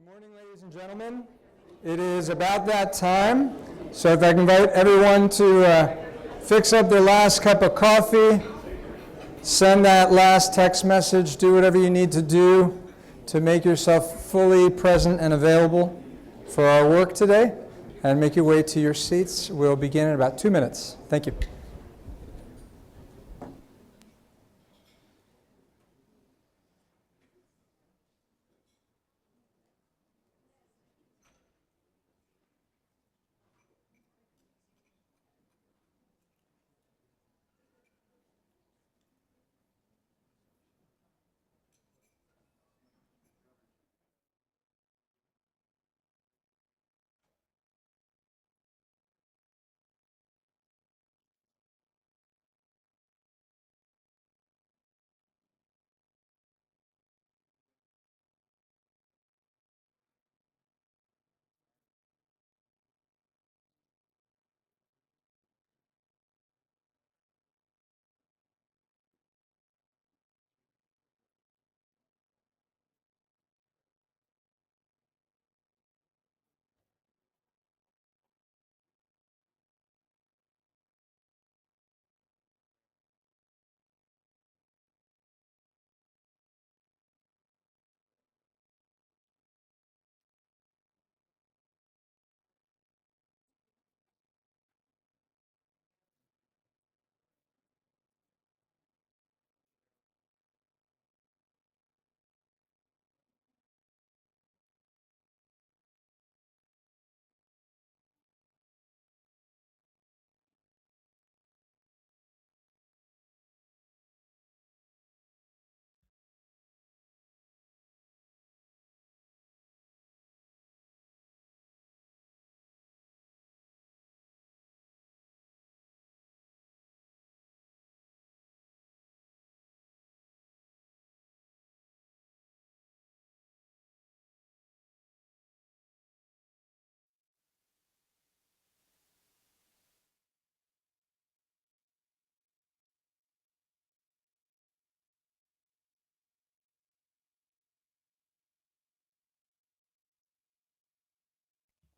Good morning, ladies and gentlemen. It is about that time, so if I can invite everyone to fix up their last cup of coffee, send that last text message, do whatever you need to do to make yourself fully present and available for our work today, and make your way to your seats. We'll begin in about 2 minutes. Thank you.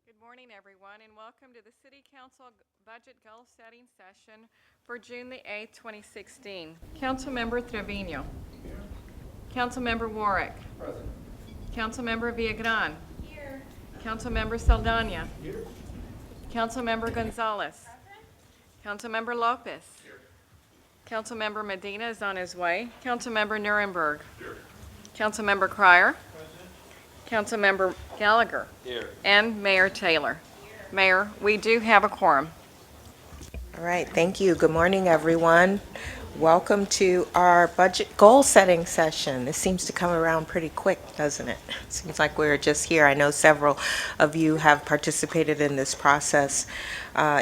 Good morning, everyone, and welcome to the City Council Budget Goal Setting Session for June the 8th, 2016. Councilmember Trevino. Here. Councilmember Warwick. Present. Councilmember Villagran. Here. Councilmember Saldana. Here. Councilmember Gonzalez. Present. Councilmember Lopez. Here. Councilmember Medina is on his way. Councilmember Nuremberg. Here. Councilmember Cryer. Councilmember Gallagher. Here. And Mayor Taylor. Here. Mayor, we do have a quorum. All right, thank you. Good morning, everyone. Welcome to our budget goal setting session. This seems to come around pretty quick, doesn't it? Seems like we're just here. I know several of you have participated in this process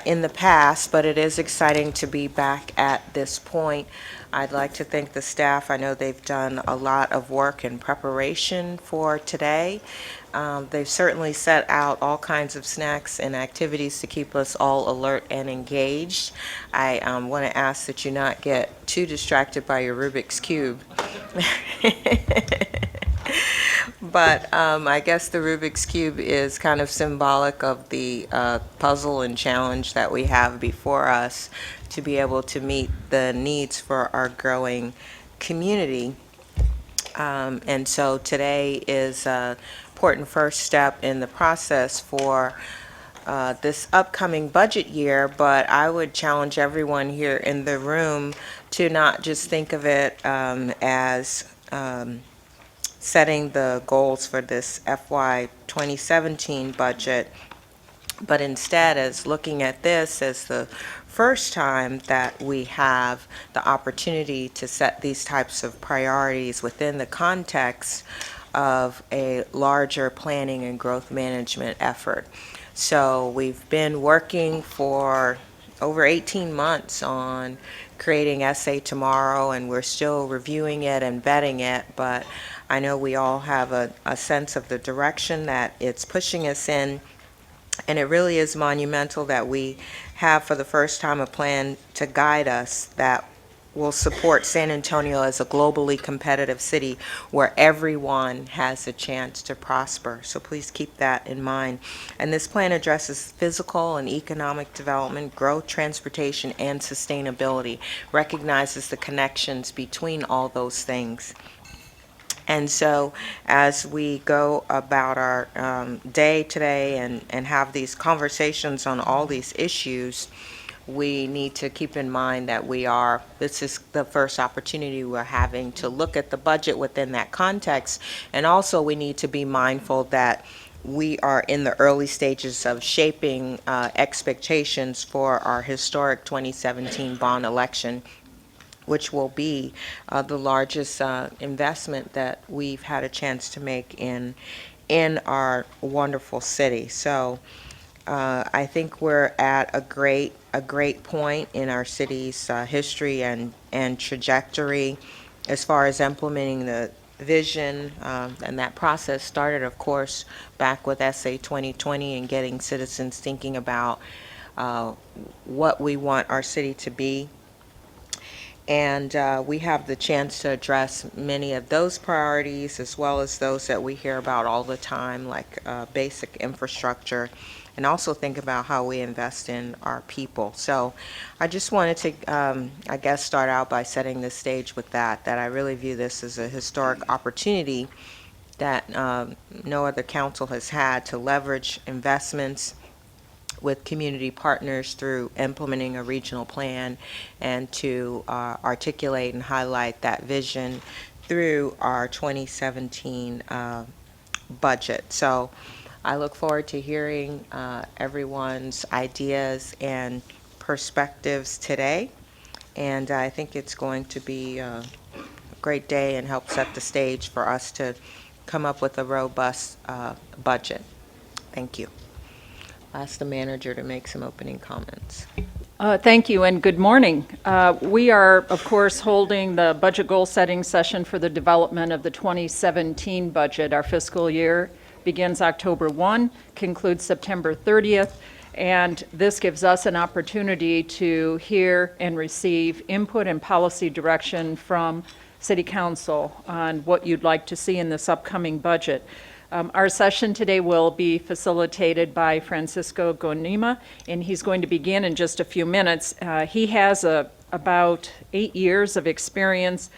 in the past, but it is exciting to be back at this point. I'd like to thank the staff. I know they've done a lot of work in preparation for today. They've certainly set out all kinds of snacks and activities to keep us all alert and engaged. I want to ask that you not get too distracted by your Rubik's Cube. But I guess the Rubik's Cube is kind of symbolic of the puzzle and challenge that we have before us to be able to meet the needs for our growing community. And so today is an important first step in the process for this upcoming budget year, but I would challenge everyone here in the room to not just think of it as setting the goals for this FY 2017 budget, but instead as looking at this as the first time that we have the opportunity to set these types of priorities within the context of a larger planning and growth management effort. So we've been working for over 18 months on creating SA Tomorrow, and we're still reviewing it and vetting it, but I know we all have a sense of the direction that it's pushing us in, and it really is monumental that we have for the first time a plan to guide us that will support San Antonio as a globally competitive city where everyone has a chance to prosper. So please keep that in mind. And this plan addresses physical and economic development, growth, transportation, and sustainability, recognizes the connections between all those things. And so as we go about our day today and have these conversations on all these issues, we need to keep in mind that this is the first opportunity we're having to look at the budget within that context. And also we need to be mindful that we are in the early stages of shaping expectations for our historic 2017 bond election, which will be the largest investment that we've had a chance to make in our wonderful city. So I think we're at a great point in our city's history and trajectory as far as implementing the vision, and that process started, of course, back with SA 2020 and getting citizens thinking about what we want our city to be. And we have the chance to address many of those priorities as well as those that we hear about all the time, like basic infrastructure, and also think about how we invest in our people. So I just wanted to, I guess, start out by setting the stage with that I really view this as a historic opportunity that no other council has had to leverage investments with community partners through implementing a regional plan and to articulate and highlight that vision through our 2017 budget. So I look forward to hearing everyone's ideas and perspectives today, and I think it's going to be a great day and help set the stage for us to come up with a robust budget. Thank you. Ask the manager to make some opening comments. Thank you and good morning. We are, of course, holding the budget goal setting session for the development of the 2017 budget. Our fiscal year begins October 1, concludes September 30th, and this gives us an opportunity to hear and receive input and policy direction from City Council on what you'd like to see in this upcoming budget. Our session today will be facilitated by Francisco Gonima, and he's going to begin in just a few minutes. He has about 8 years of experience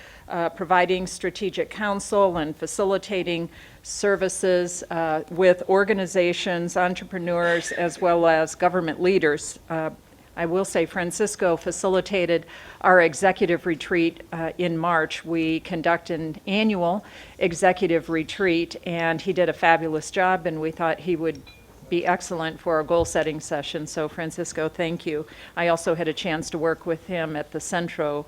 providing strategic counsel and facilitating services with organizations, entrepreneurs, as well as government leaders. I will say Francisco facilitated our executive retreat in March. We conduct an annual executive retreat, and he did a fabulous job, and we thought he would be excellent for our goal-setting session. So, Francisco, thank you. I also had a chance to work with him at the Centro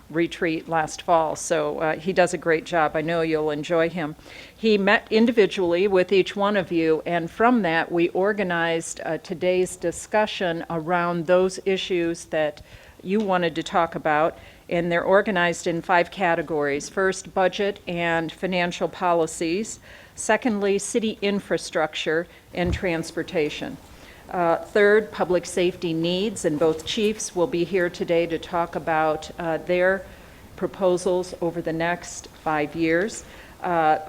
retreat last fall, so he does a great job. I know you'll enjoy him. He met individually with each one of you, and from that we organized today's discussion around those issues that you wanted to talk about, and they're organized in 5 categories. First, budget and financial policies. Secondly, city infrastructure and transportation. Third, public safety needs, and both chiefs will be here today to talk about their proposals over the next 5 years.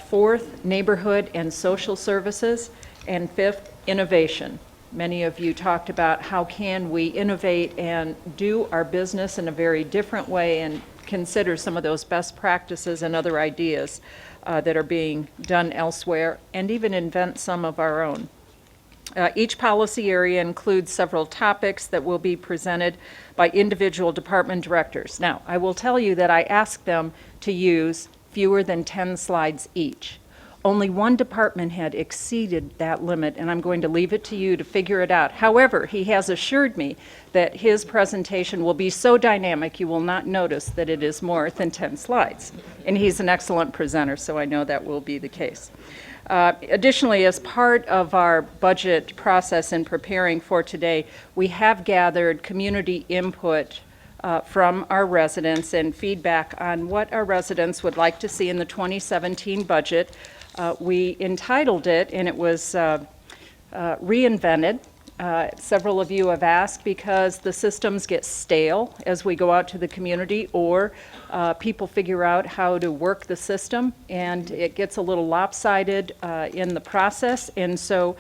Fourth, neighborhood and social services. And fifth, innovation. Many of you talked about how can we innovate and do our business in a very different way and consider some of those best practices and other ideas that are being done elsewhere, and even invent some of our own. Each policy area includes several topics that will be presented by individual department directors. Now, I will tell you that I asked them to use fewer than 10 slides each. Only one department head exceeded that limit, and I'm going to leave it to you to figure it out. However, he has assured me that his presentation will be so dynamic you will not notice that it is more than 10 slides. And he's an excellent presenter, so I know that will be the case. Additionally, as part of our budget process in preparing for today, we have gathered community input from our residents and feedback on what our residents would like to see in the 2017 budget. We entitled it, and it was reinvented, Several of you have asked because the systems get stale as we go out to the community, or people figure out how to work the system, and it gets a little lopsided in the process. And so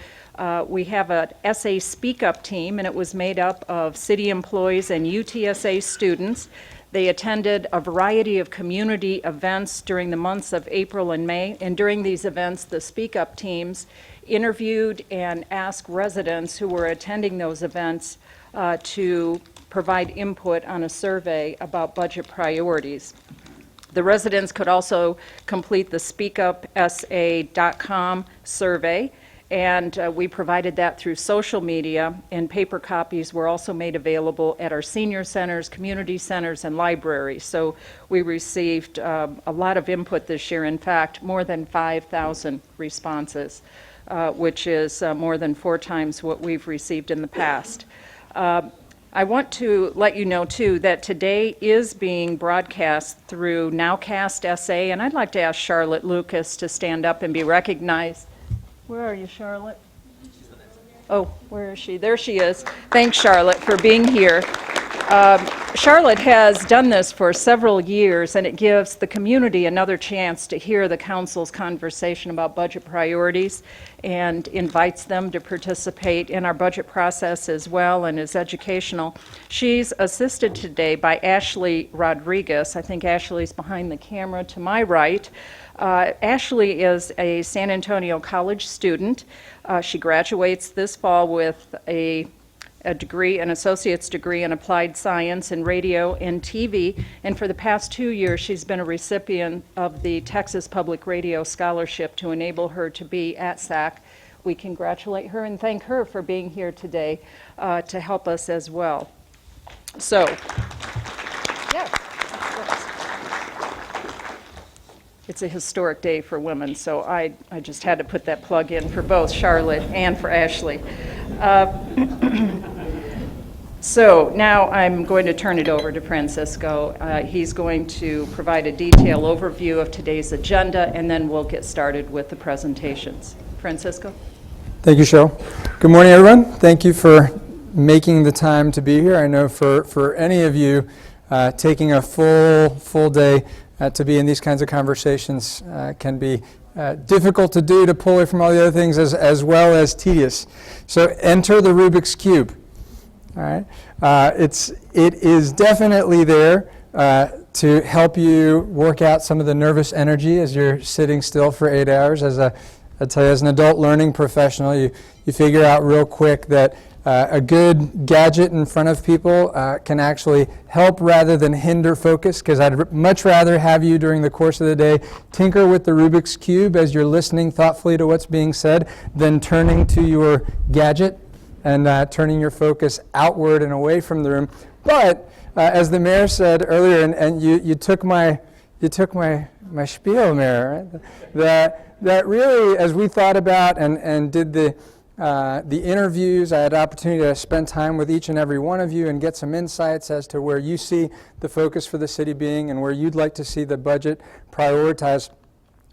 we have a SA Speak Up team, and it was made up of city employees and UTSA students. They attended a variety of community events during the months of April and May, and during these events, the Speak Up teams interviewed and asked residents who were attending those events to provide input on a survey about budget priorities. The residents could also complete the speakupsa.com survey, and we provided that through social media, and paper copies were also made available at our senior centers, community centers, and libraries. So we received a lot of input this year. In fact, more than 5,000 responses, which is more than 4 times what we've received in the past. I want to let you know, too, that today is being broadcast through NOWCastSA, and I'd like to ask Charlotte Lucas to stand up and be recognized. Where are you, Charlotte? Oh, where is she? There she is. Thanks, Charlotte, for being here. Charlotte has done this for several years, and it gives the community another chance to hear the council's conversation about budget priorities, and invites them to participate in our budget process as well, and is educational. She's assisted today by Ashley Rodriguez. I think Ashley's behind the camera to my right. Ashley is a San Antonio College student. She graduates this fall with a degree, an associate's degree in applied science in radio and TV, and for the past 2 years she's been a recipient of the Texas Public Radio Scholarship to enable her to be at SAC. We congratulate her and thank her for being here today to help us as well. So, yeah. It's a historic day for women, so I just had to put that plug in for both Charlotte and for Ashley. So now I'm going to turn it over to Francisco. He's going to provide a detailed overview of today's agenda, and then we'll get started with the presentations. Francisco? Thank you, Cheryl. Good morning, everyone. Thank you for making the time to be here. I know for any of you, taking a full day to be in these kinds of conversations can be difficult to do, to pull away from all the other things, as well as tedious. So enter the Rubik's Cube. All right, it is definitely there to help you work out some of the nervous energy as you're sitting still for 8 hours. I tell you, as an adult learning professional, you figure out real quick that a good gadget in front of people can actually help rather than hinder focus, because I'd much rather have you during the course of the day tinker with the Rubik's Cube as you're listening thoughtfully to what's being said than turning to your gadget and turning your focus outward and away from the room. But as the mayor said earlier, and you took my spiel, Mayor, right? that really, as we thought about and did the interviews, I had the opportunity to spend time with each and every one of you and get some insights as to where you see the focus for the city being and where you'd like to see the budget prioritized.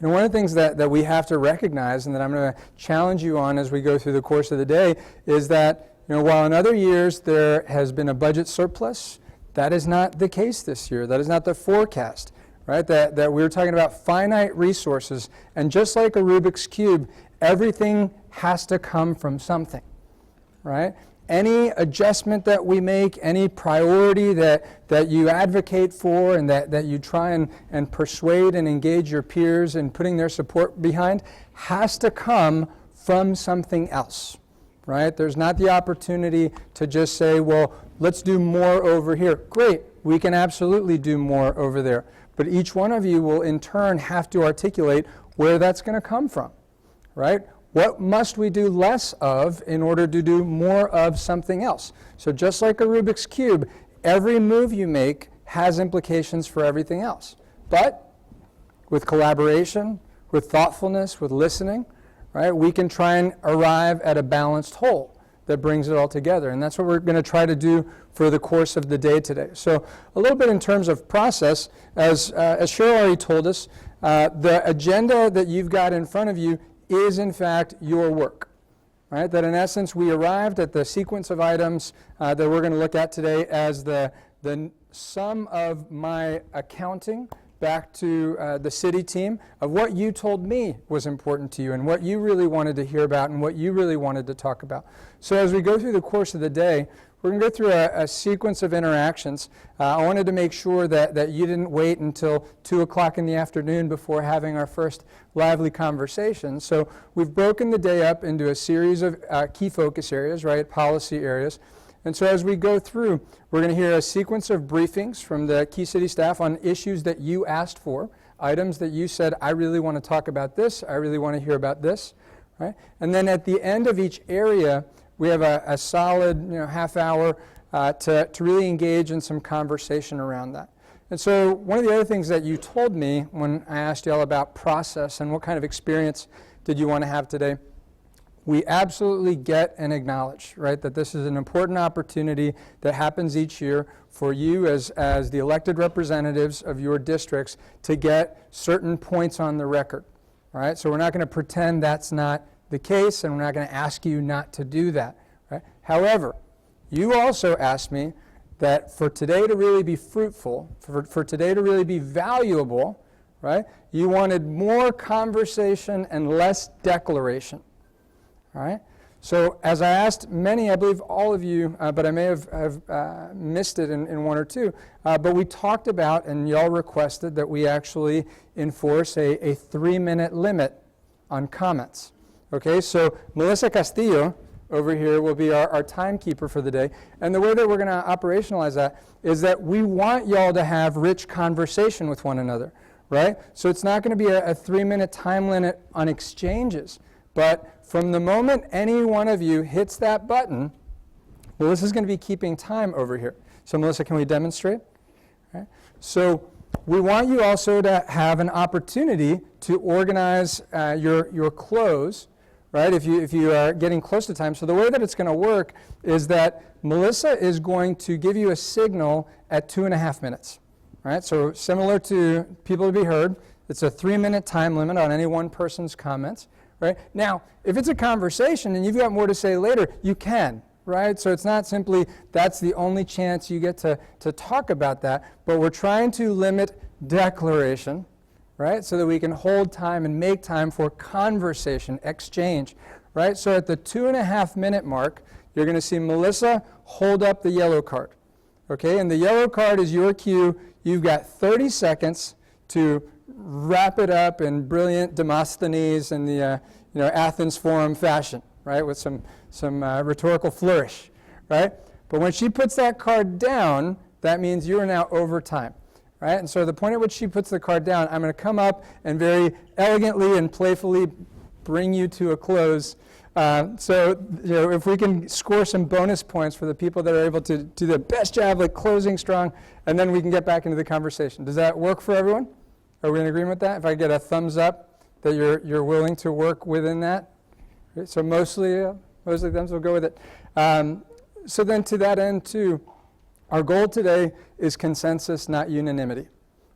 And one of the things that we have to recognize, and that I'm going to challenge you on as we go through the course of the day, is that while in other years there has been a budget surplus, that is not the case this year. That is not the forecast, right? That we're talking about finite resources, and just like a Rubik's Cube, everything has to come from something, right? Any adjustment that we make, any priority that you advocate for and that you try and persuade and engage your peers in putting their support behind has to come from something else, right? There's not the opportunity to just say, well, let's do more over here. Great, we can absolutely do more over there. But each one of you will in turn have to articulate where that's going to come from, right? What must we do less of in order to do more of something else? So just like a Rubik's Cube, every move you make has implications for everything else. But with collaboration, with thoughtfulness, with listening, right, we can try and arrive at a balanced whole that brings it all together. And that's what we're going to try to do for the course of the day today. So a little bit in terms of process, as Cheryl already told us, the agenda that you've got in front of you is in fact your work. right? That in essence, we arrived at the sequence of items that we're going to look at today as the sum of my accounting back to the city team of what you told me was important to you and what you really wanted to hear about and what you really wanted to talk about. So as we go through the course of the day, we're going to go through a sequence of interactions. I wanted to make sure that you didn't wait until 2 o'clock in the afternoon before having our first lively conversation. So we've broken the day up into a series of key focus areas, right, policy areas. And so as we go through, we're going to hear a sequence of briefings from the Key City staff on issues that you asked for, items that you said, I really want to talk about this, I really want to hear about this, right? And then at the end of each area, we have a solid half hour to really engage in some conversation around that. And so one of the other things that you told me when I asked you all about process and what kind of experience did you want to have today, we absolutely get and acknowledge, right, that this is an important opportunity that happens each year for you as the elected representatives of your districts to get certain points on the record, right? So we're not going to pretend that's not the case, and we're not going to ask you not to do that, right? However, you also asked me that for today to really be fruitful, for today to really be valuable, right, you wanted more conversation and less declaration. All right? So as I asked many, I believe all of you, but I may have missed it in one or two, but we talked about, and y'all requested that we actually enforce a 3-minute limit on comments. Okay, so Melissa Castillo over here will be our timekeeper for the day. And the way that we're going to operationalize that is that we want y'all to have rich conversation with one another, right? So it's not going to be a 3-minute time limit on exchanges. But from the moment any one of you hits that button, Melissa's going to be keeping time over here. So Melissa, can we demonstrate? Right. So we want you also to have an opportunity to organize your close, right, if you are getting close to time. So the way that it's going to work is that Melissa is going to give you a signal at 2.5 minutes. Right? So similar to people to be heard, it's a 3-minute time limit on any one person's comments. Right? Now, if it's a conversation and you've got more to say later, you can, right? So it's not simply that's the only chance you get to talk about that, but we're trying to limit declaration, right? So that we can hold time and make time for conversation, exchange, right? So at the 2.5-minute mark, you're going to see Melissa hold up the yellow card, okay? And the yellow card is your cue. You've got 30 seconds to wrap it up in brilliant Demosthenes and the Athens Forum fashion, right, with some rhetorical flourish, right? But when she puts that card down, that means you are now over time, right? And so the point at which she puts the card down, I'm going to come up and very elegantly and playfully bring you to a close. So if we can score some bonus points for the people that are able to do the best job, like closing strong, and then we can get back into the conversation. Does that work for everyone? Are we in agreement with that? If I get a thumbs up that you're willing to work within that? So mostly thumbs, we'll go with it. So then to that end too, our goal today is consensus, not unanimity.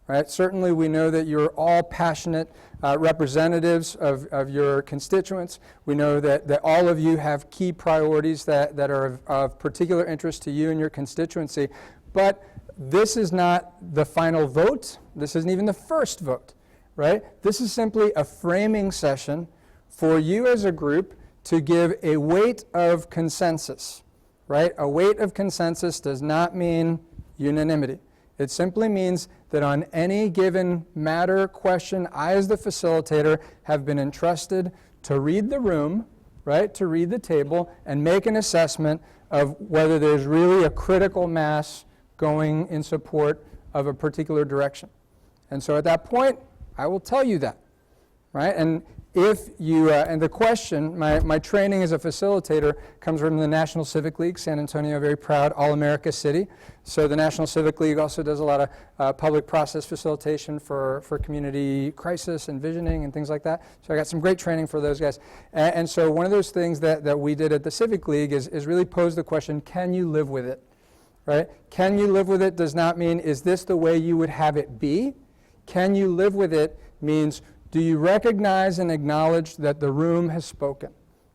Right? Certainly we know that you're all passionate representatives of your constituents. We know that all of you have key priorities that are of particular interest to you and your constituency. But this is not the final vote. This isn't even the first vote, right? This is simply a framing session for you as a group to give a weight of consensus, right? A weight of consensus does not mean unanimity. It simply means that on any given matter, question, I as the facilitator have been entrusted to read the room, right? To read the table and make an assessment of whether there's really a critical mass going in support of a particular direction. And so at that point, I will tell you that, right? And if you, and the question, my training as a facilitator comes from the National Civic League, San Antonio, very proud All-America city. So the National Civic League also does a lot of public process facilitation for community crisis and visioning and things like that. So I got some great training for those guys. And so one of those things that we did at the Civic League is really pose the question, can you live with it? Right? Can you live with it does not mean, is this the way you would have it be? Can you live with it means, do you recognize and acknowledge that the room has spoken?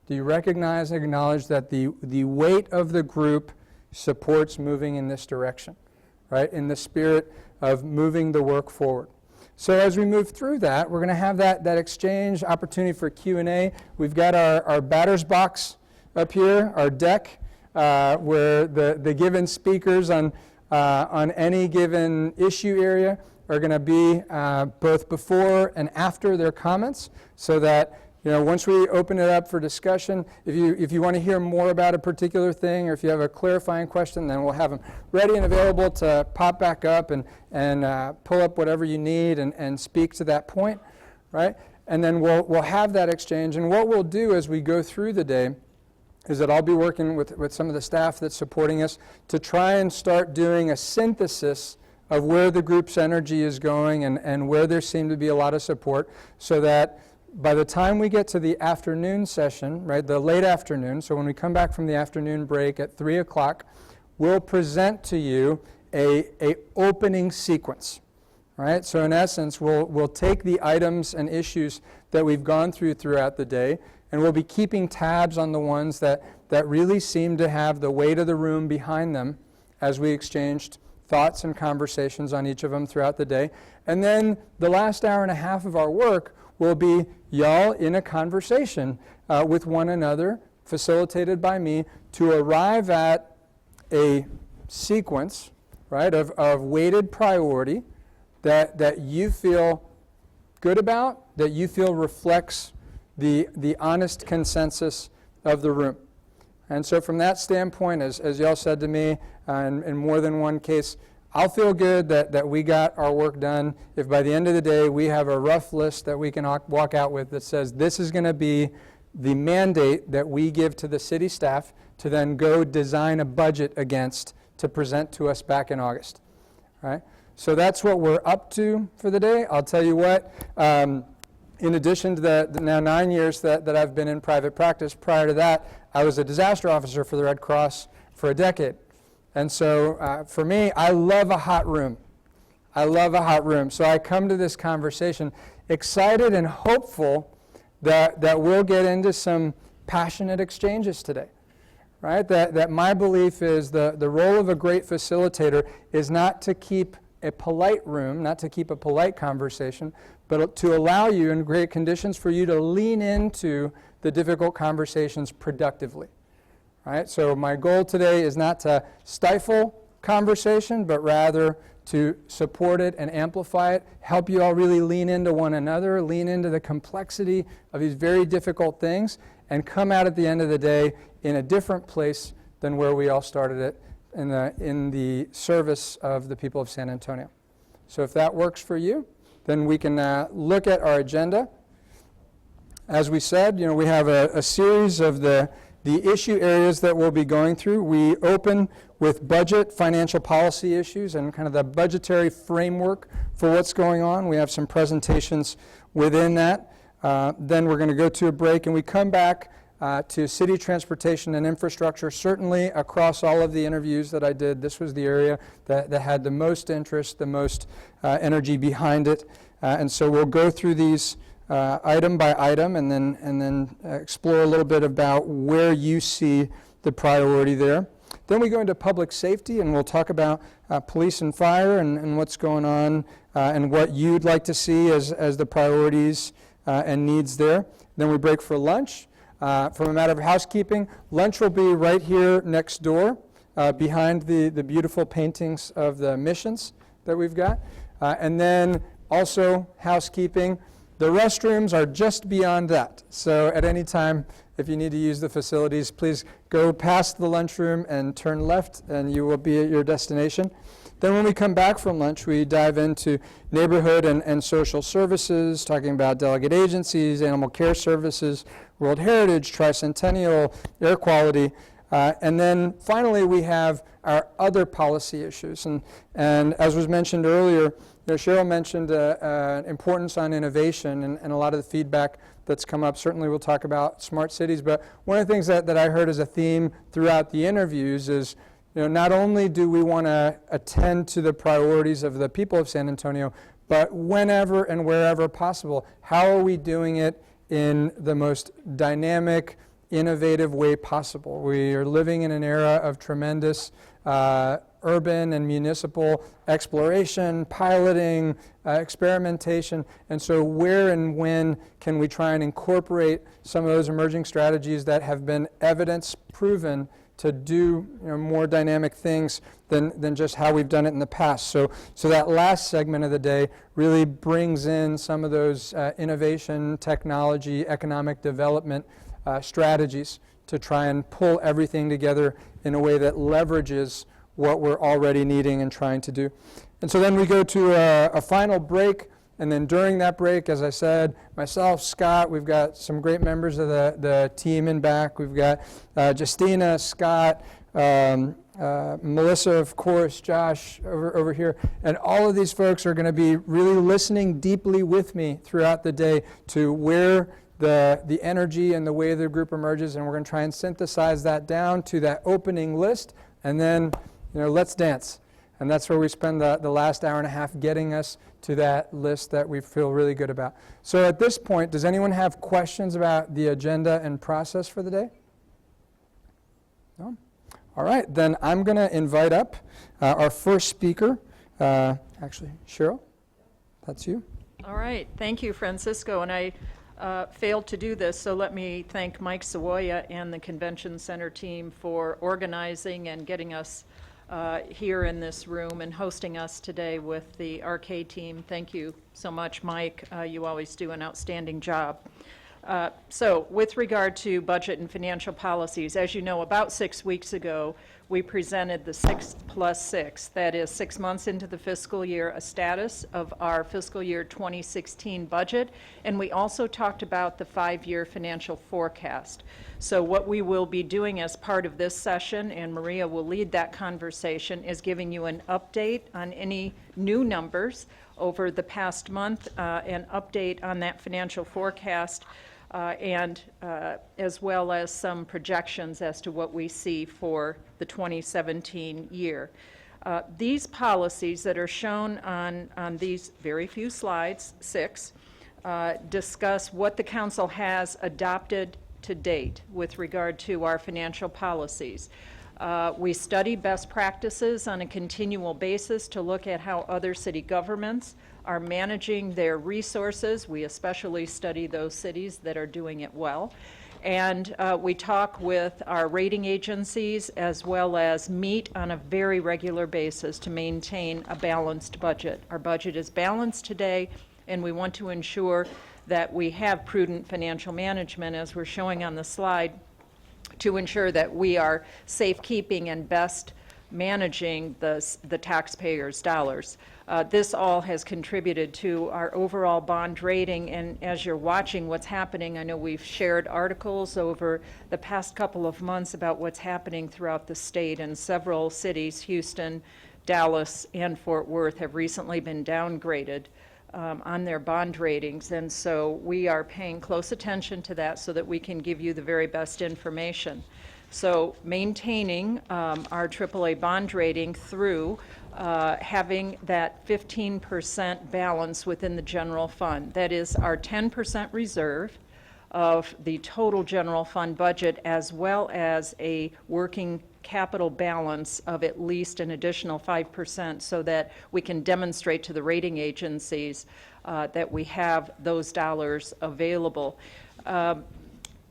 Do you recognize and acknowledge that the weight of the group supports moving in this direction, right? In the spirit of moving the work forward. So as we move through that, we're going to have that exchange opportunity for Q&A. We've got our batter's box up here, our deck, where the given speakers on any given issue area are going to be both before and after their comments, so that once we open it up for discussion, if you want to hear more about a particular thing, or if you have a clarifying question, then we'll have them ready and available to pop back up and pull up whatever you need and speak to that point, right? And then we'll have that exchange. And what we'll do as we go through the day is that I'll be working with some of the staff that's supporting us to try and start doing a synthesis of where the group's energy is going and where there seemed to be a lot of support, so that by the time we get to the afternoon session, right, the late afternoon, so when we come back from the afternoon break at 3 o'clock, we'll present to you a opening sequence, right? So in essence, we'll take the items and issues that we've gone throughout the day, and we'll be keeping tabs on the ones that really seem to have the weight of the room behind them as we exchanged thoughts and conversations on each of them throughout the day. And then the last hour and a half of our work will be y'all in a conversation with one another, facilitated by me, to arrive at a sequence, right, of weighted priority that you feel good about, that you feel reflects the honest consensus of the room. And so from that standpoint, as y'all said to me in more than one case, I'll feel good that we got our work done if by the end of the day we have a rough list that we can walk out with that says this is going to be the mandate that we give to the city staff to then go design a budget against to present to us back in August. Right? So that's what we're up to for the day. I'll tell you what, in addition to the now 9 years that I've been in private practice, prior to that, I was a disaster officer for the Red Cross for a decade. And so for me, I love a hot room. I love a hot room. So I come to this conversation excited and hopeful that we'll get into some passionate exchanges today, right? That my belief is the role of a great facilitator is not to keep a polite room, not to keep a polite conversation, but to allow you in great conditions for you to lean into the difficult conversations productively. Right? So my goal today is not to stifle conversation, but rather to support it and amplify it, help you all really lean into one another, lean into the complexity of these very difficult things, and come out at the end of the day in a different place than where we all started it, in the service of the people of San Antonio. So if that works for you, then we can look at our agenda. As we said, we have a series of the issue areas that we'll be going through. We open with budget, financial policy issues, and kind of the budgetary framework for what's going on. We have some presentations within that. Then we're going to go to a break, and we come back to city transportation and infrastructure. Certainly across all of the interviews that I did, this was the area that had the most interest, the most energy behind it. And so we'll go through these item by item, and then explore a little bit about where you see the priority there. Then we go into public safety, and we'll talk about police and fire and what's going on and what you'd like to see as the priorities and needs there. Then we break for lunch. From a matter of housekeeping, lunch will be right here next door behind the beautiful paintings of the missions that we've got. And then also housekeeping. The restrooms are just beyond that. So at any time, if you need to use the facilities, please go past the lunchroom and turn left, and you will be at your destination. Then when we come back from lunch, we dive into neighborhood and social services, talking about delegate agencies, animal care services, World Heritage, Tricentennial, air quality. And then finally, we have our other policy issues. And as was mentioned earlier, Cheryl mentioned importance on innovation and a lot of the feedback that's come up. Certainly we'll talk about smart cities, but one of the things that I heard as a theme throughout the interviews is, not only do we want to attend to the priorities of the people of San Antonio, but whenever and wherever possible, how are we doing it in the most dynamic, innovative way possible. We are living in an era of tremendous urban and municipal exploration, piloting, experimentation, and so where and when can we try and incorporate some of those emerging strategies that have been evidence-proven to do more dynamic things than just how we've done it in the past. So that last segment of the day really brings in some of those innovation, technology, economic development strategies to try and pull everything together in a way that leverages what we're already needing and trying to do. And so then we go to a final break, and then during that break, as I said, myself, Scott, we've got some great members of the team in back. We've got Justina, Scott, Melissa, of course, Josh over here, and all of these folks are going to be really listening deeply with me throughout the day to where the energy and the way the group emerges, and we're going to try and synthesize that down to that opening list, and then let's dance. And that's where we spend the last hour and a half getting us to that list that we feel really good about. So at this point, does anyone have questions about the agenda and process for the day? No? All right, then I'm going to invite up our first speaker. Actually, Cheryl, that's you. All right, thank you, Francisco. And I failed to do this, so let me thank Mike Savoya and the Convention Center team for organizing and getting us here in this room and hosting us today with the RK team. Thank you so much, Mike. You always do an outstanding job. So with regard to budget and financial policies, as you know, about 6 weeks ago, we presented the 6+6, that is 6 months into the fiscal year, a status of our fiscal year 2016 budget, and we also talked about the 5-year financial forecast. So what we will be doing as part of this session, and Maria will lead that conversation, is giving you an update on any new numbers over the past month, an update on that financial forecast, and as well as some projections as to what we see for the 2017 year. These policies that are shown on these very few slides, 6, discuss what the council has adopted to date with regard to our financial policies. We study best practices on a continual basis to look at how other city governments are managing their resources. We especially study those cities that are doing it well. And we talk with our rating agencies as well as meet on a very regular basis to maintain a balanced budget. Our budget is balanced today, and we want to ensure that we have prudent financial management, as we're showing on the slide, to ensure that we are safekeeping and best managing the taxpayers' dollars. This all has contributed to our overall bond rating, and as you're watching what's happening, I know we've shared articles over the past couple of months about what's happening throughout the state, and several cities, Houston, Dallas, and Fort Worth, have recently been downgraded on their bond ratings, and so we are paying close attention to that so that we can give you the very best information. So maintaining our AAA bond rating through having that 15% balance within the general fund. That is our 10% reserve of the total general fund budget, as well as a working capital balance of at least an additional 5%, so that we can demonstrate to the rating agencies that we have those dollars available.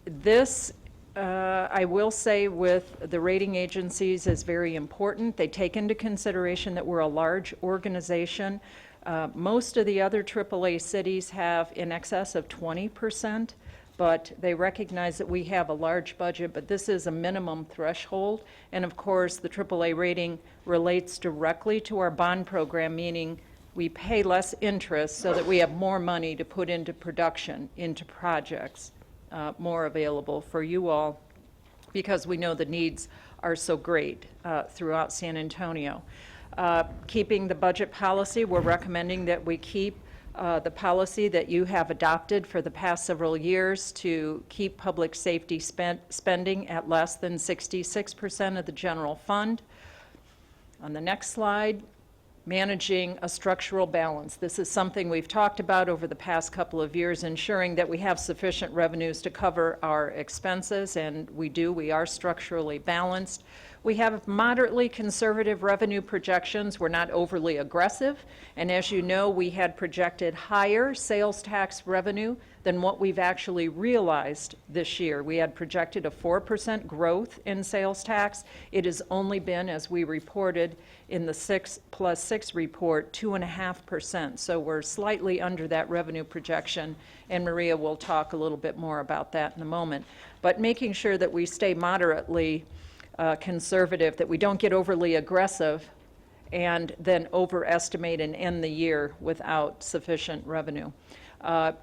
This I will say with the rating agencies is very important. They take into consideration that we're a large organization. Most of the other AAA cities have in excess of 20%, but they recognize that we have a large budget, but this is a minimum threshold. And of course, the AAA rating relates directly to our bond program, meaning we pay less interest so that we have more money to put into production, into projects. More available for you all, because we know the needs are so great throughout San Antonio. Keeping the budget policy, we're recommending that we keep the policy that you have adopted for the past several years to keep public safety spending at less than 66% of the general fund. On the next slide, managing a structural balance. This is something we've talked about over the past couple of years, ensuring that we have sufficient revenues to cover our expenses, and we do. We are structurally balanced. We have moderately conservative revenue projections. We're not overly aggressive, and as you know, we had projected higher sales tax revenue than what we've actually realized this year. We had projected a 4% growth in sales tax. It has only been, as we reported in the 6+6 report, 2.5%. So we're slightly under that revenue projection, and Maria will talk a little bit more about that in a moment. But making sure that we stay moderately conservative, that we don't get overly aggressive and then overestimate and end the year without sufficient revenue.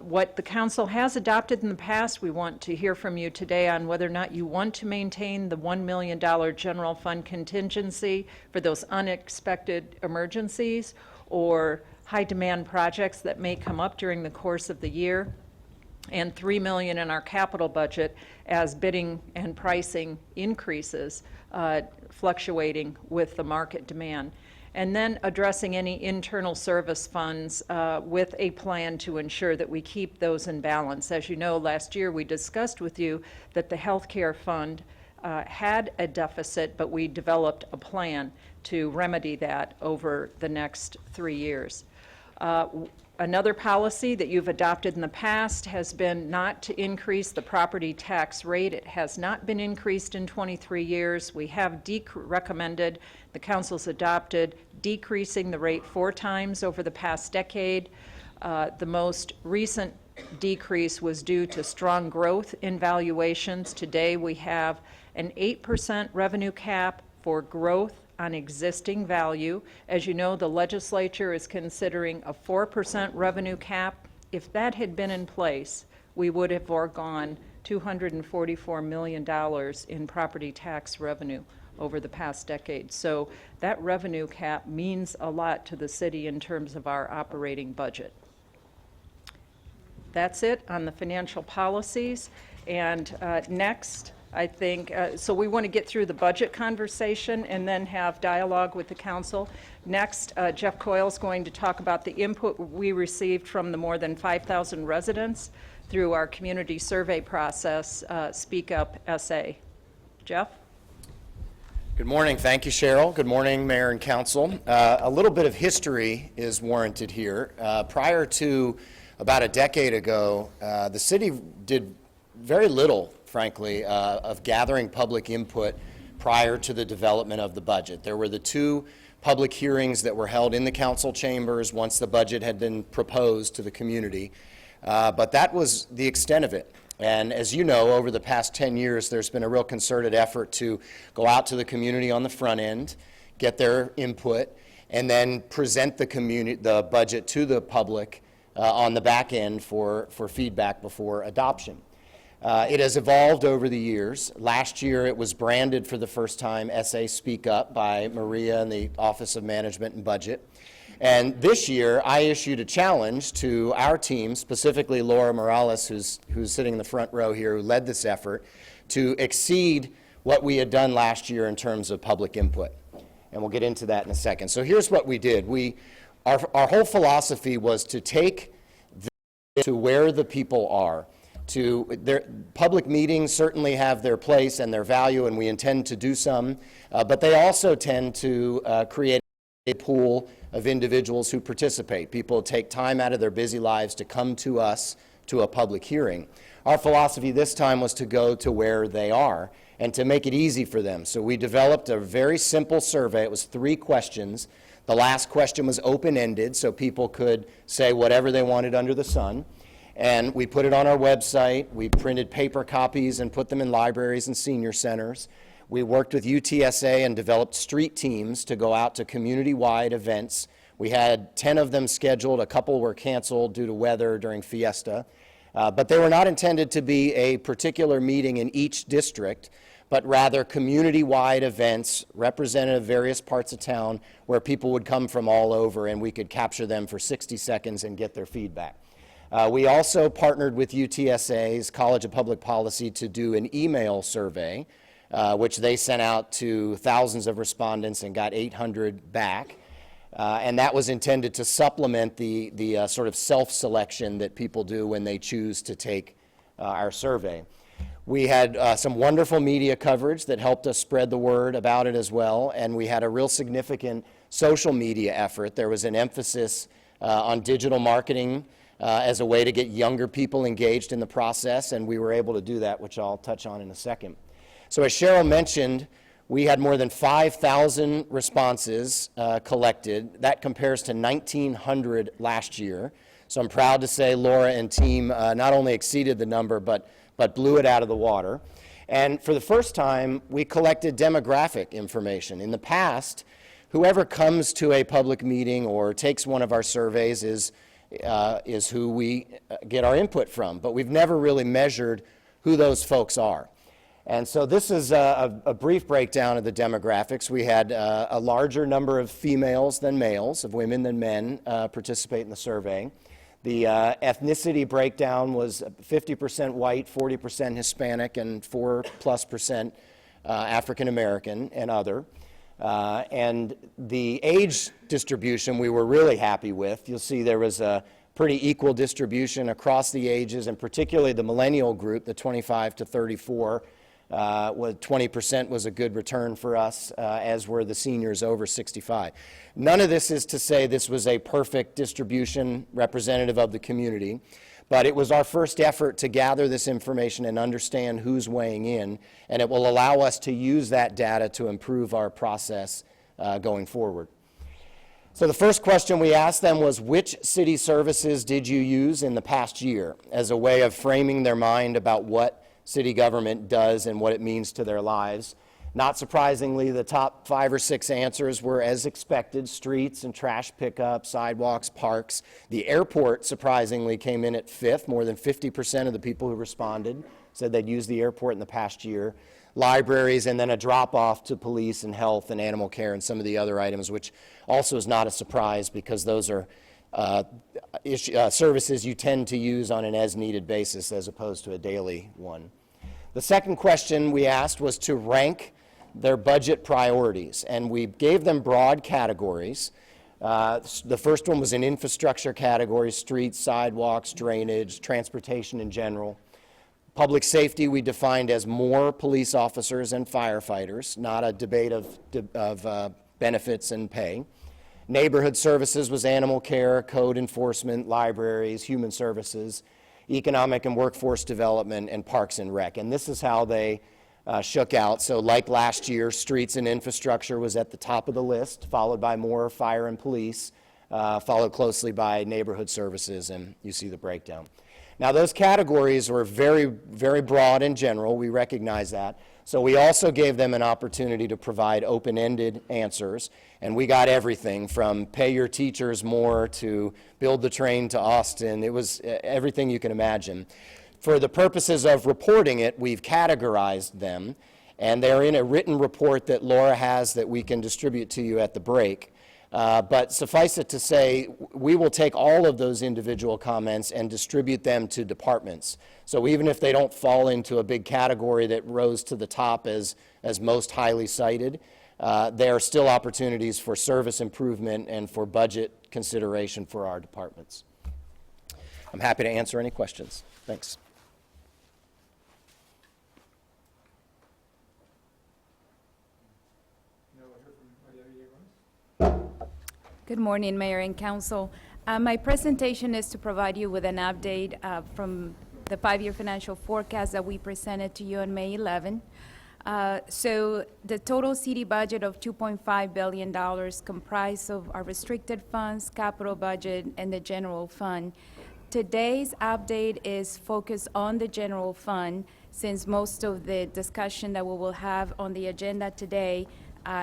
What the council has adopted in the past, we want to hear from you today on whether or not you want to maintain the $1 million general fund contingency for those unexpected emergencies or high demand projects that may come up during the course of the year, and $3 million in our capital budget as bidding and pricing increases, fluctuating with the market demand. And then addressing any internal service funds with a plan to ensure that we keep those in balance. As you know, last year we discussed with you that the healthcare fund had a deficit, but we developed a plan to remedy that over the next 3 years. Another policy that you've adopted in the past has been not to increase the property tax rate. It has not been increased in 23 years. We have recommended, the council's adopted, decreasing the rate 4 times over the past decade. The most recent decrease was due to strong growth in valuations. Today we have an 8% revenue cap for growth on existing value. As you know, the legislature is considering a 4% revenue cap. If that had been in place, we would have foregone $244 million in property tax revenue over the past decade. So that revenue cap means a lot to the city in terms of our operating budget. That's it on the financial policies. And next, I think, so we want to get through the budget conversation and then have dialogue with the council. Next, Jeff Coyle is going to talk about the input we received from the more than 5,000 residents through our community survey process, Speak Up SA. Jeff? Good morning. Thank you, Cheryl. Good morning, Mayor and Council. A little bit of history is warranted here. Prior to about a decade ago, the city did very little, frankly, of gathering public input prior to the development of the budget. There were the 2 public hearings that were held in the council chambers once the budget had been proposed to the community, but that was the extent of it. And as you know, over the past 10 years, there's been a real concerted effort to go out to the community on the front end, get their input, and then present the budget to the public on the back end for feedback before adoption. It has evolved over the years. Last year, it was branded for the first time SA Speak Up by Maria and the Office of Management and Budget. And this year, I issued a challenge to our team, specifically Laura Morales, who's sitting in the front row here, who led this effort, to exceed what we had done last year in terms of public input. And we'll get into that in a second. So here's what we did. Our whole philosophy was to take to where the people are. Public meetings certainly have their place and their value, and we intend to do some, but they also tend to create a pool of individuals who participate. People take time out of their busy lives to come to us to a public hearing. Our philosophy this time was to go to where they are and to make it easy for them. So we developed a very simple survey. It was 3 questions. The last question was open-ended, so people could say whatever they wanted under the sun. And we put it on our website. We printed paper copies and put them in libraries and senior centers. We worked with UTSA and developed street teams to go out to community-wide events. We had 10 of them scheduled. A couple were canceled due to weather during Fiesta. But they were not intended to be a particular meeting in each district, but rather community-wide events representative of various parts of town where people would come from all over and we could capture them for 60 seconds and get their feedback. We also partnered with UTSA's College of Public Policy to do an email survey, which they sent out to thousands of respondents and got 800 back. And that was intended to supplement the sort of self-selection that people do when they choose to take our survey. We had some wonderful media coverage that helped us spread the word about it as well, and we had a real significant social media effort. There was an emphasis on digital marketing as a way to get younger people engaged in the process, and we were able to do that, which I'll touch on in a second. So as Cheryl mentioned, we had more than 5,000 responses collected. That compares to 1,900 last year. So I'm proud to say Laura and team not only exceeded the number, but blew it out of the water. And for the first time, we collected demographic information. In the past, whoever comes to a public meeting or takes one of our surveys is who we get our input from. But we've never really measured who those folks are. And so this is a brief breakdown of the demographics. We had a larger number of females than males, of women than men participate in the survey. The ethnicity breakdown was 50% white, 40% Hispanic, and 4+% African American and other. And the age distribution we were really happy with. You'll see there was a pretty equal distribution across the ages, and particularly the millennial group, the 25 to 34. 20% was a good return for us, as were the seniors over 65. None of this is to say this was a perfect distribution representative of the community, but it was our first effort to gather this information and understand who's weighing in, and it will allow us to use that data to improve our process going forward. So the first question we asked them was, which city services did you use in the past year, as a way of framing their mind about what city government does and what it means to their lives. Not surprisingly, the top 5 or 6 answers were as expected: streets and trash pickup, sidewalks, parks. The airport, surprisingly, came in at 5th. More than 50% of the people who responded said they'd used the airport in the past year. Libraries, and then a drop-off to police and health and animal care and some of the other items, which also is not a surprise because those are services you tend to use on an as-needed basis as opposed to a daily one. The second question we asked was to rank their budget priorities, and we gave them broad categories. The first one was an infrastructure category: streets, sidewalks, drainage, transportation in general. Public safety we defined as more police officers and firefighters, not a debate of benefits and pay. Neighborhood services was animal care, code enforcement, libraries, human services, economic and workforce development, and parks and rec. And this is how they shook out. So like last year, streets and infrastructure was at the top of the list, followed by more fire and police, followed closely by neighborhood services, and you see the breakdown. Now those categories were very, very broad and general. We recognize that. So we also gave them an opportunity to provide open-ended answers, and we got everything from pay your teachers more to build the train to Austin. It was everything you can imagine. For the purposes of reporting it, we've categorized them, and they're in a written report that Laura has that we can distribute to you at the break. But suffice it to say, we will take all of those individual comments and distribute them to departments. So even if they don't fall into a big category that rose to the top as most highly cited, there are still opportunities for service improvement and for budget consideration for our departments. I'm happy to answer any questions. Thanks. Good morning, Mayor and Council. My presentation is to provide you with an update from the 5-year financial forecast that we presented to you on May 11. So the total city budget of $2.5 billion comprised of our restricted funds, capital budget, and the general fund. Today's update is focused on the general fund, since most of the discussion that we will have on the agenda today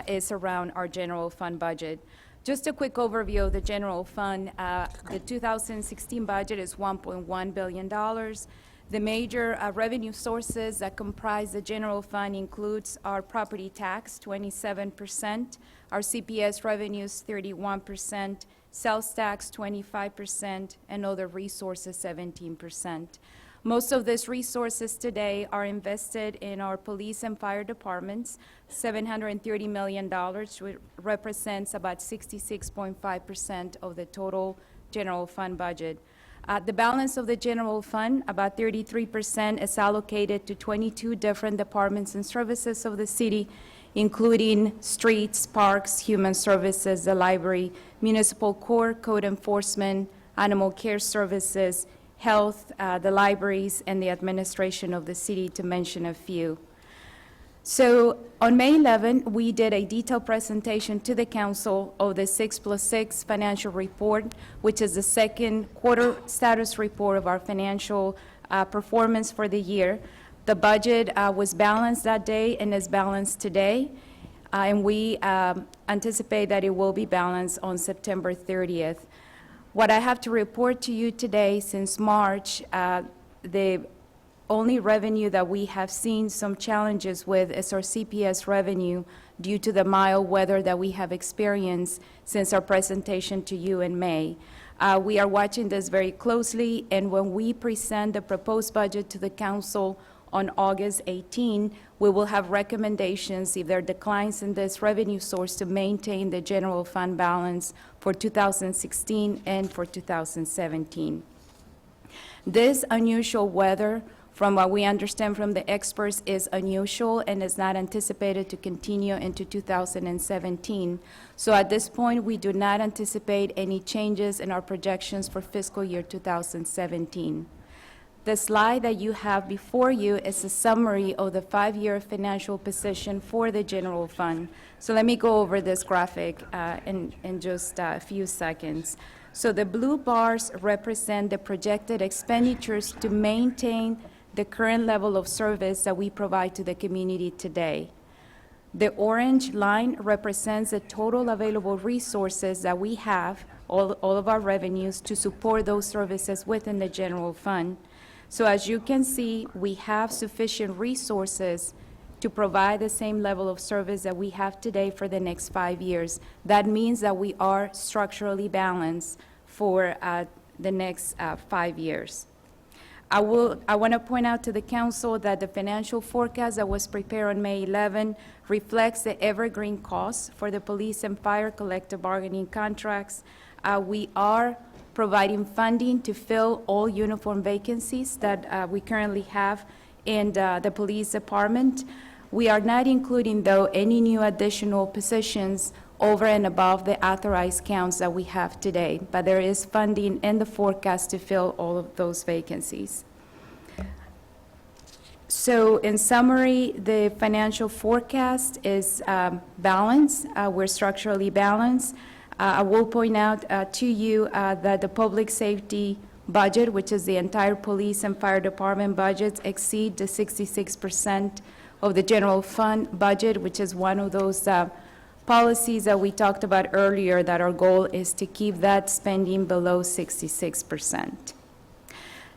is around our general fund budget. Just a quick overview of the general fund. The 2016 budget is $1.1 billion. The major revenue sources that comprise the general fund includes our property tax, 27%, our CPS revenues, 31%, sales tax, 25%, and other resources, 17%. Most of these resources today are invested in our police and fire departments, $730 million, which represents about 66.5% of the total general fund budget. The balance of the general fund, about 33%, is allocated to 22 different departments and services of the city, including streets, parks, human services, the library, municipal court, code enforcement, animal care services, health, the libraries, and the administration of the city, to mention a few. So on May 11, we did a detailed presentation to the council of the 6+6 financial report, which is the second quarter status report of our financial performance for the year. The budget was balanced that day and is balanced today, and we anticipate that it will be balanced on September 30th. What I have to report to you today, since March, the only revenue that we have seen some challenges with is our CPS revenue due to the mild weather that we have experienced since our presentation to you in May. We are watching this very closely, and when we present the proposed budget to the council on August 18, we will have recommendations if there are declines in this revenue source to maintain the general fund balance for 2016 and for 2017. This unusual weather, from what we understand from the experts, is unusual and is not anticipated to continue into 2017. So at this point, we do not anticipate any changes in our projections for fiscal year 2017. The slide that you have before you is a summary of the 5-year financial position for the general fund. So let me go over this graphic in just a few seconds. So the blue bars represent the projected expenditures to maintain the current level of service that we provide to the community today. The orange line represents the total available resources that we have, all of our revenues, to support those services within the general fund. So as you can see, we have sufficient resources to provide the same level of service that we have today for the next 5 years. That means that we are structurally balanced for the next 5 years. I want to point out to the council that the financial forecast that was prepared on May 11 reflects the evergreen costs for the police and fire collective bargaining contracts. We are providing funding to fill all uniform vacancies that we currently have in the police department. We are not including, though, any new additional positions over and above the authorized counts that we have today, but there is funding in the forecast to fill all of those vacancies. So in summary, the financial forecast is balanced. We're structurally balanced. I will point out to you that the public safety budget, which is the entire police and fire department budgets, exceed the 66% of the general fund budget, which is one of those policies that we talked about earlier, that our goal is to keep that spending below 66%.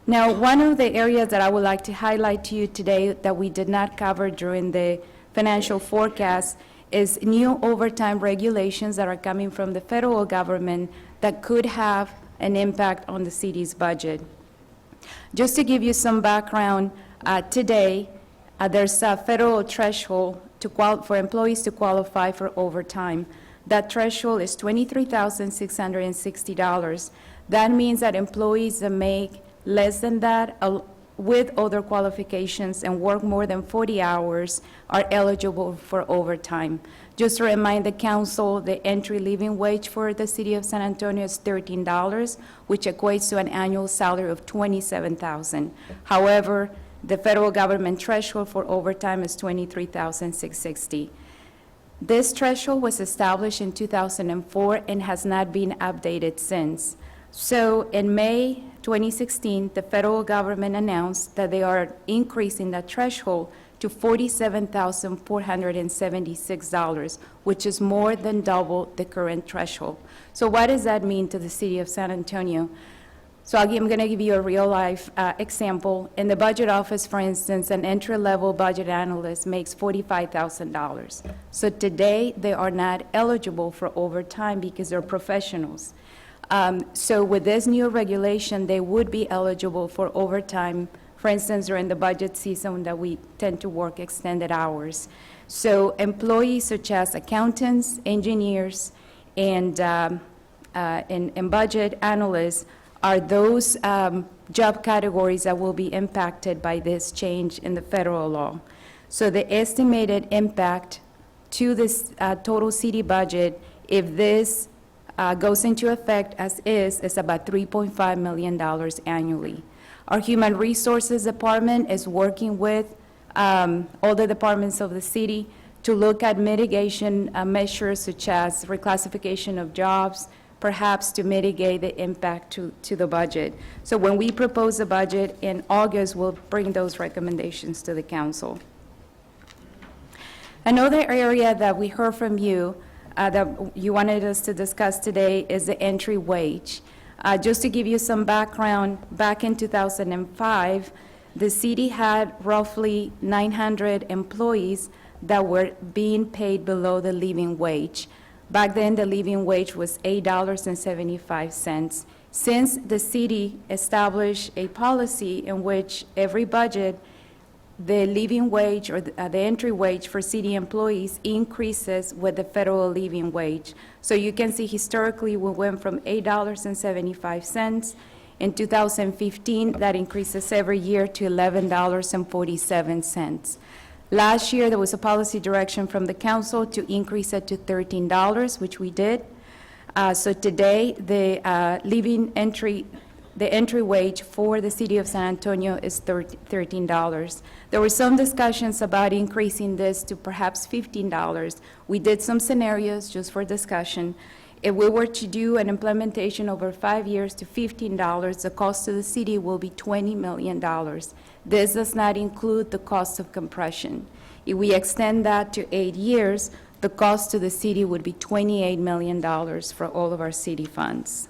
Now, one of the areas that I would like to highlight to you today that we did not cover during the financial forecast is new overtime regulations that are coming from the federal government that could have an impact on the city's budget. Just to give you some background, today there's a federal threshold for employees to qualify for overtime. That threshold is $23,660. That means that employees that make less than that with other qualifications and work more than 40 hours are eligible for overtime. Just to remind the council, the entry living wage for the city of San Antonio is $13, which equates to an annual salary of $27,000. However, the federal government threshold for overtime is $23,660. This threshold was established in 2004 and has not been updated since. So in May 2016, the federal government announced that they are increasing that threshold to $47,476, which is more than double the current threshold. So what does that mean to the city of San Antonio? So I'm going to give you a real-life example. In the budget office, for instance, an entry-level budget analyst makes $45,000. So today, they are not eligible for overtime because they're professionals. So with this new regulation, they would be eligible for overtime For instance, during the budget season that we tend to work extended hours. So employees such as accountants, engineers, and budget analysts are those job categories that will be impacted by this change in the federal law. So the estimated impact to this total city budget, if this goes into effect as is about $3.5 million annually. Our Human Resources Department is working with all the departments of the city to look at mitigation measures such as reclassification of jobs, perhaps to mitigate the impact to the budget. So when we propose a budget in August, we'll bring those recommendations to the council. Another area that we heard from you that you wanted us to discuss today is the entry wage. Just to give you some background, back in 2005, the city had roughly 900 employees that were being paid below the living wage. Back then, the living wage was $8.75. Since the city established a policy in which every budget, the living wage or the entry wage for city employees increases with the federal living wage. So you can see historically we went from $8.75. In 2015, that increases every year to $11.47. Last year, there was a policy direction from the council to increase it to $13, which we did. So today, the entry wage for the city of San Antonio is $13. There were some discussions about increasing this to perhaps $15. We did some scenarios just for discussion. If we were to do an implementation over 5 years to $15, the cost to the city will be $20 million. This does not include the cost of compression. If we extend that to 8 years, the cost to the city would be $28 million for all of our city funds.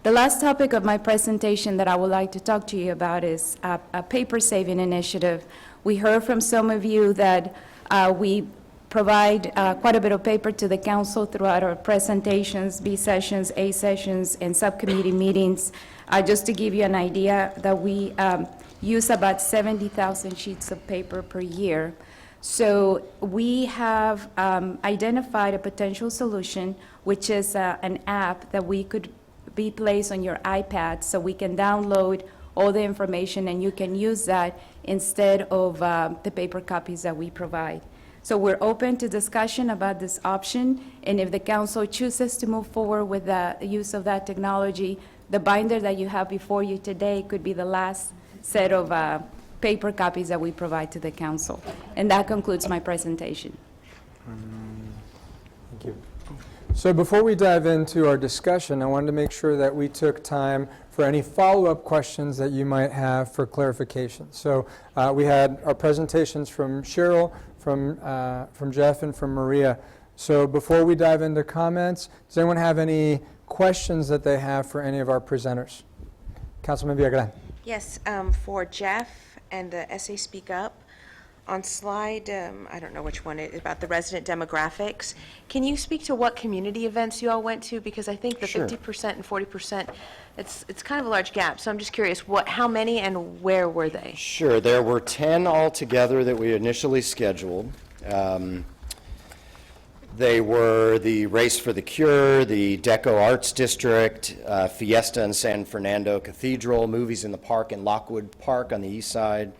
The last topic of my presentation that I would like to talk to you about is a paper saving initiative. We heard from some of you that we provide quite a bit of paper to the council throughout our presentations, B sessions, A sessions, and subcommittee meetings. Just to give you an idea that we use about 70,000 sheets of paper per year. So we have identified a potential solution, which is an app that we could be placed on your iPad so we can download all the information and you can use that instead of the paper copies that we provide. So we're open to discussion about this option, and if the council chooses to move forward with the use of that technology, the binder that you have before you today could be the last set of paper copies that we provide to the council. And that concludes my presentation. Thank you. So before we dive into our discussion, I wanted to make sure that we took time for any follow-up questions that you might have for clarification. So we had our presentations from Cheryl, from Jeff, and from Maria. So before we dive into comments, does anyone have any questions that they have for any of our presenters? Councilman Villagrán. Yes, for Jeff and the SA Speak Up, on slide, I don't know which one, about the resident demographics, can you speak to what community events you all went to? Because I think the Sure. 50% and 40%, it's kind of a large gap. So I'm just curious, how many and where were they? Sure, there were 10 altogether that we initially scheduled. They were the Race for the Cure, the Deco Arts District, Fiesta in San Fernando Cathedral, Movies in the Park in Lockwood Park on the east side,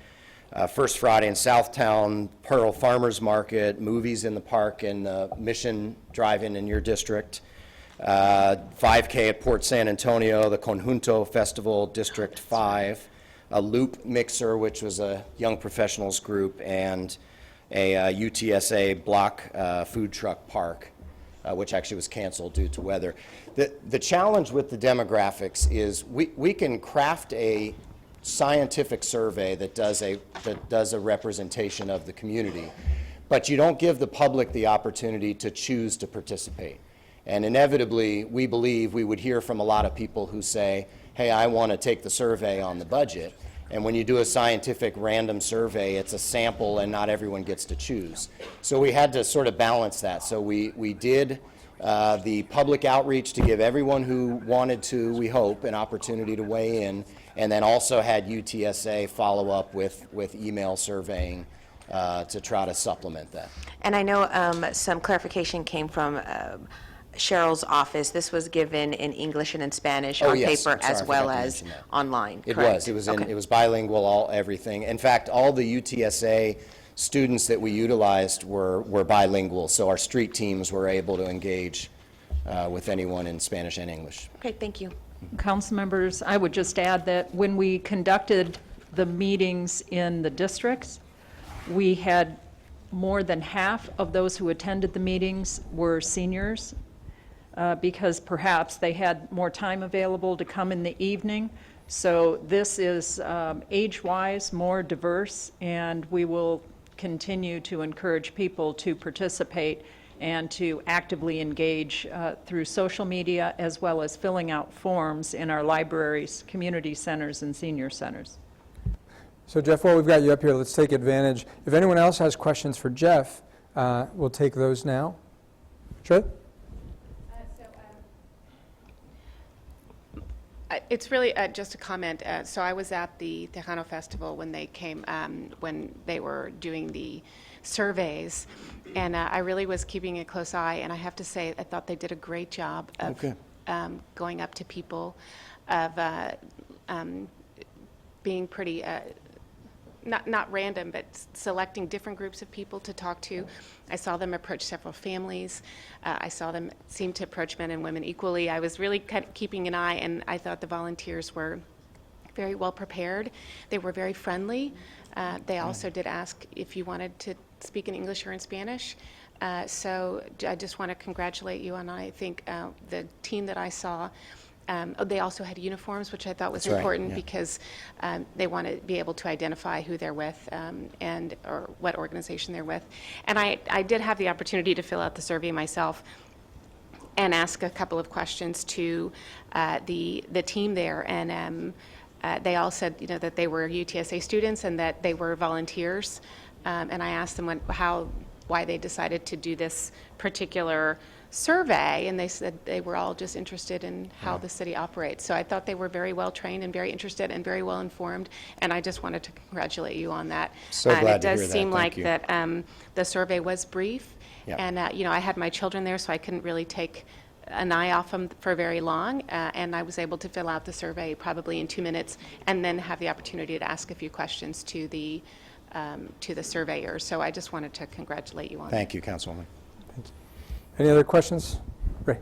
First Friday in Southtown, Pearl Farmers Market, Movies in the Park in Mission Drive-In in your district, 5K at Port San Antonio, the Conjunto Festival, District 5, a Loop Mixer, which was a young professionals group, and a UTSA block food truck park, which actually was canceled due to weather. The challenge with the demographics is we can craft a scientific survey that does a representation of the community, but you don't give the public the opportunity to choose to participate. And inevitably, we believe we would hear from a lot of people who say, hey, I want to take the survey on the budget. And when you do a scientific random survey, it's a sample and not everyone gets to choose. So we had to sort of balance that. So we did the public outreach to give everyone who wanted to, we hope, an opportunity to weigh in. and then also had UTSA follow up with email surveying to try to supplement that. And I know some clarification came from Cheryl's office. This was given in English and in Spanish on Yes. paper I'm sorry, as I well forgot to as mention that. online, It correct? was. It was. Okay. It was bilingual. Everything. In fact, all the UTSA students that we utilized were bilingual. So our street teams were able to engage with anyone in Spanish and English. Okay, thank you. Council members, I would just add that when we conducted the meetings in the districts, we had more than half of those who attended the meetings were seniors, because perhaps they had more time available to come in the evening. So this is age-wise more diverse, and we will continue to encourage people to participate and to actively engage through social media, as well as filling out forms in our libraries, community centers, and senior centers. So Jeff, while we've got you up here, let's take advantage. If anyone else has questions for Jeff, we'll take those now. Sure? It's really just a comment. So I was at the Tejano Festival when they came, when they were doing the surveys, and I really was keeping a close eye, and I have to say, I thought they did a great job of going up to people, of being pretty, not random, but selecting different groups of people to talk to. I saw them approach several families. I saw them seem to approach men and women equally. I was really kind of keeping an eye, and I thought the volunteers were very well prepared. They were very friendly. They also did ask if you wanted to speak in English or in Spanish. So I just want to congratulate you, and I think the team that I saw, they also had uniforms, which I thought was That's right, important yeah. because they want to be able to identify who they're with and or what organization they're with. And I did have the opportunity to fill out the survey myself and ask a couple of questions to the team there, and they all said, you know, that they were UTSA students and that they were volunteers. And I asked them why they decided to do this particular survey, and they said they were all just interested in how the city operates. So I thought they were very well trained and very interested and very well informed, and I just wanted to congratulate you on that. So And glad it to hear does that. seem Thank like you. that the survey was brief, Yeah. and you know, I had my children there, so I couldn't really take an eye off them for very long, and I was able to fill out the survey probably in 2 minutes, and then have the opportunity to ask a few questions to the surveyor. So I just wanted to congratulate you on that. Thank you, Councilwoman. Any other questions? Ray?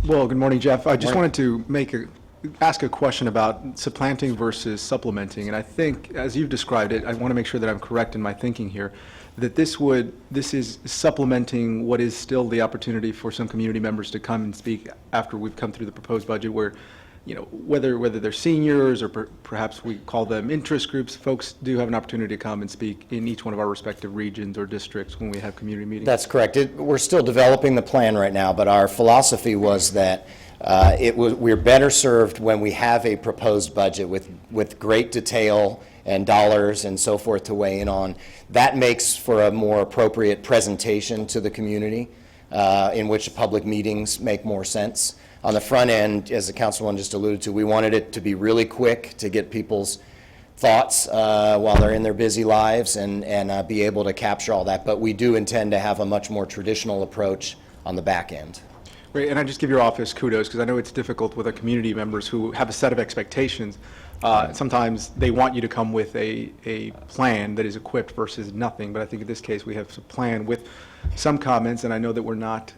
Well, good morning, Jeff. I just wanted to ask a question about supplanting versus supplementing. And I think, as you've described it, I want to make sure that I'm correct in my thinking here, that this is supplementing what is still the opportunity for some community members to come and speak after we've come through the proposed budget, where, you know, whether they're seniors or perhaps we call them interest groups, folks do have an opportunity to come and speak in each one of our respective regions or districts when we have community meetings. That's correct. We're still developing the plan right now, but our philosophy was that we're better served when we have a proposed budget with great detail and dollars and so forth to weigh in on. That makes for a more appropriate presentation to the community, in which public meetings make more sense. On the front end, as the councilman just alluded to, we wanted it to be really quick to get people's thoughts while they're in their busy lives and be able to capture all that. But we do intend to have a much more traditional approach on the back end. Right, and I just give your office kudos, because I know it's difficult with our community members who have a set of expectations. Sometimes they want you to come with a plan that is equipped versus nothing, but I think in this case we have a plan with some comments, and I know that we're not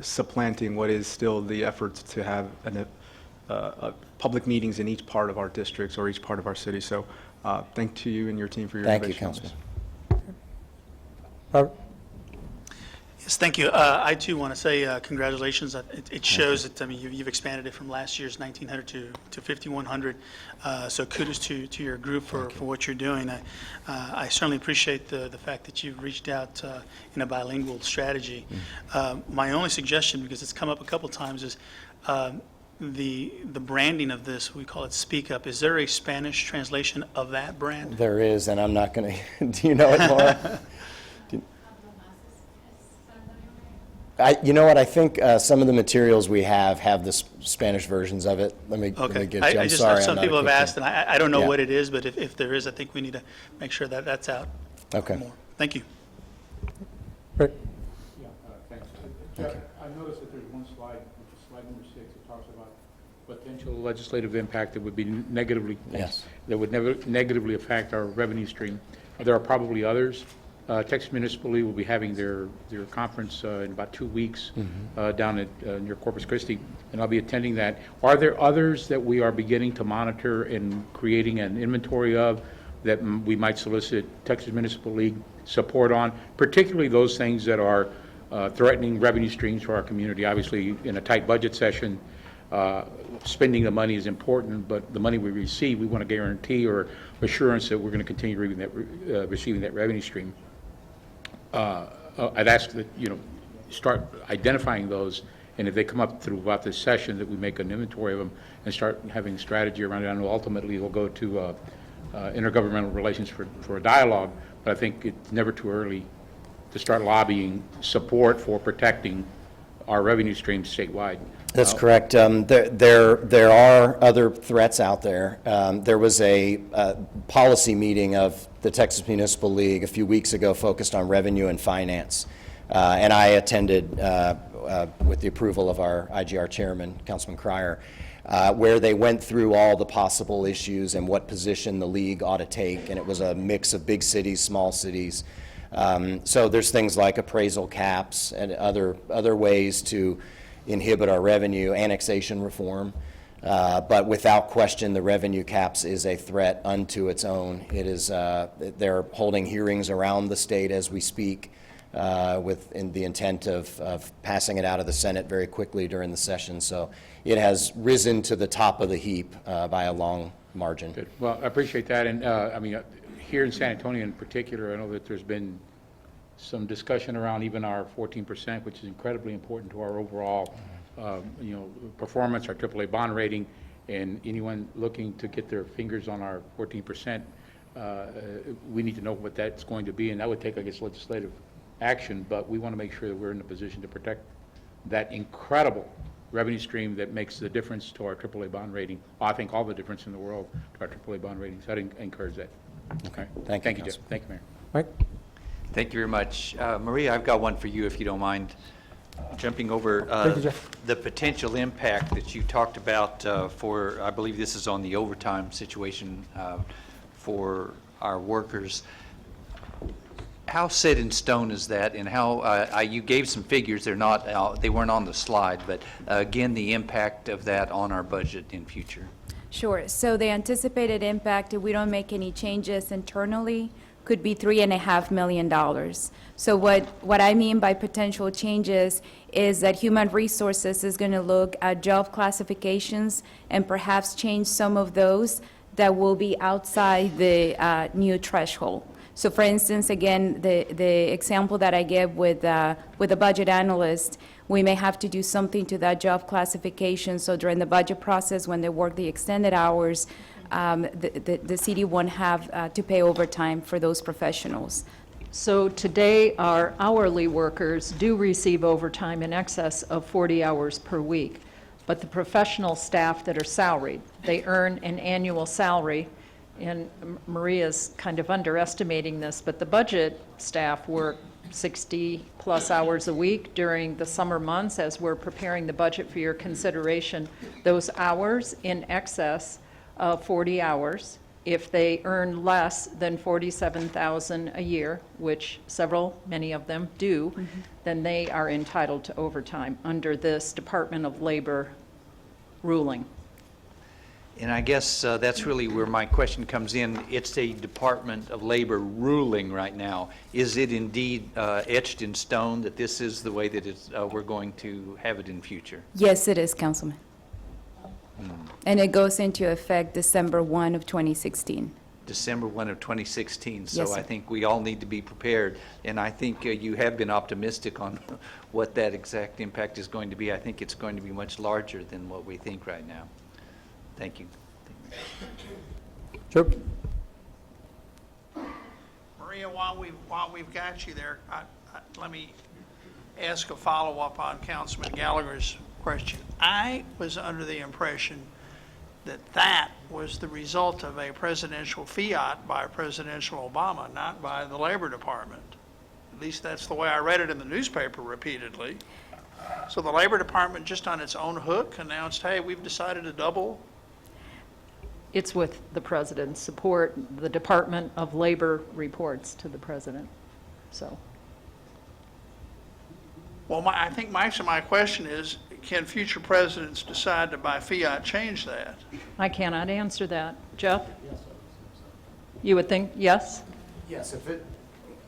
supplanting what is still the efforts to have public meetings in each part of our districts or each part of our city. So thank to you and your team for your Thank you, innovation on this. Councilman. Robert? Yes, thank you. I too want to say congratulations. It shows that, I mean, you've expanded it from last year's 1,900 to 5,100. So kudos to your group for what you're doing. I certainly appreciate the fact that you've reached out in a bilingual strategy. My only suggestion, because it's come up a couple times, is the branding of this. We call it Speak Up. Is there a Spanish translation of that brand? There is, and I'm not going to, do you know it, Laura? You know what, I think some of the materials we have the Spanish versions of it. Let me Okay. get you, I'm just, sorry. I'm some not people have equipped asked, and I don't know Yeah. what it is, but if there is, I think we need to make sure that that's out Okay. more. Thank you. Rick? Yeah, thanks. Jeff, I noticed that there's one slide, which is slide number 6, it talks about potential legislative impact that would be negatively, Yes. that would negatively affect our revenue stream. There are probably others. Texas Municipal League will be having their conference in about 2 weeks down at near Corpus Christi, and I'll be attending that. Are there others that we are beginning to monitor and creating an inventory of that we might solicit Texas Municipal League support on, particularly those things that are threatening revenue streams for our community? Obviously, in a tight budget session, spending the money is important, but the money we receive, we want to guarantee or assurance that we're going to continue receiving that revenue stream. I'd ask that, start identifying those, and if they come up throughout this session, that we make an inventory of them and start having strategy around it. I know ultimately we'll go to intergovernmental relations for a dialogue, but I think it's never too early to start lobbying support for protecting our revenue streams statewide. That's correct. There are other threats out there. There was a policy meeting of the Texas Municipal League a few weeks ago focused on revenue and finance. And I attended with the approval of our IGR chairman, Councilman Cryer, where they went through all the possible issues and what position the league ought to take. And it was a mix of big cities, small cities. So there's things like appraisal caps and other ways to inhibit our revenue, annexation reform, but without question, the revenue caps is a threat unto its own. It is. They're holding hearings around the state as we speak, in the intent of passing it out of the Senate very quickly during the session. So it has risen to the top of the heap by a long margin. Good. Well, I appreciate that, and here in San Antonio in particular, I know that there's been some discussion around even our 14%, which is incredibly important to our overall, performance, our AAA bond rating, and anyone looking to get their fingers on our 14%, we need to know what that's going to be, and that would take, I guess, legislative action, but we want to make sure that we're in a position to protect that incredible revenue stream that makes the difference to our AAA bond rating. I think all the difference in the world to our AAA bond ratings. I'd encourage that. Okay. Thank you, Jeff. Councilman. Thank you, Mayor. Mike? Thank you very much. Maria, I've got one for you, if you don't mind jumping over Thank you, Jeff. the potential impact that you talked about for, I believe this is on the overtime situation for our workers. How set in stone is that, and how you gave some figures? They're not, they weren't on the slide, but again, the impact of that on our budget in future. Sure. So the anticipated impact, if we don't make any changes internally, could be $3.5 million. So what I mean by potential changes is that Human Resources is going to look at job classifications and perhaps change some of those that will be outside the new threshold. So for instance, again, the example that I gave with a budget analyst, we may have to do something to that job classification. So during the budget process, when they work the extended hours, the city won't have to pay overtime for those professionals. So today, our hourly workers do receive overtime in excess of 40 hours per week. But the professional staff that are salaried, they earn an annual salary. And Maria's kind of underestimating this, but the budget staff work 60-plus hours a week during the summer months as we're preparing the budget for your consideration. Those hours in excess of 40 hours, if they earn less than $47,000 a year, which many of them do, then they are entitled to overtime under this Department of Labor ruling. And I guess that's really where my question comes in. It's a Department of Labor ruling right now. Is it indeed etched in stone that this is the way that we're going to have it in future? Yes, it is, Councilman. And it goes into effect December 1 of 2016. December 1 of 2016. So Yes, sir. I think we all need to be prepared. And I think you have been optimistic on what that exact impact is going to be. I think it's going to be much larger than what we think right now. Thank you. Sure. Maria, while we've got you there, let me ask a follow-up on Councilman Gallagher's question. I was under the impression that that was the result of a presidential fiat by Presidential Obama, not by the Labor Department. At least that's the way I read it in the newspaper repeatedly. So the Labor Department, just on its own hook, announced, hey, we've decided to double. It's with the president's support. The Department of Labor reports to the president, so. Well, I think my question is, can future presidents decide to by fiat change that? I cannot answer that. Jeff? You would think, yes? Yes,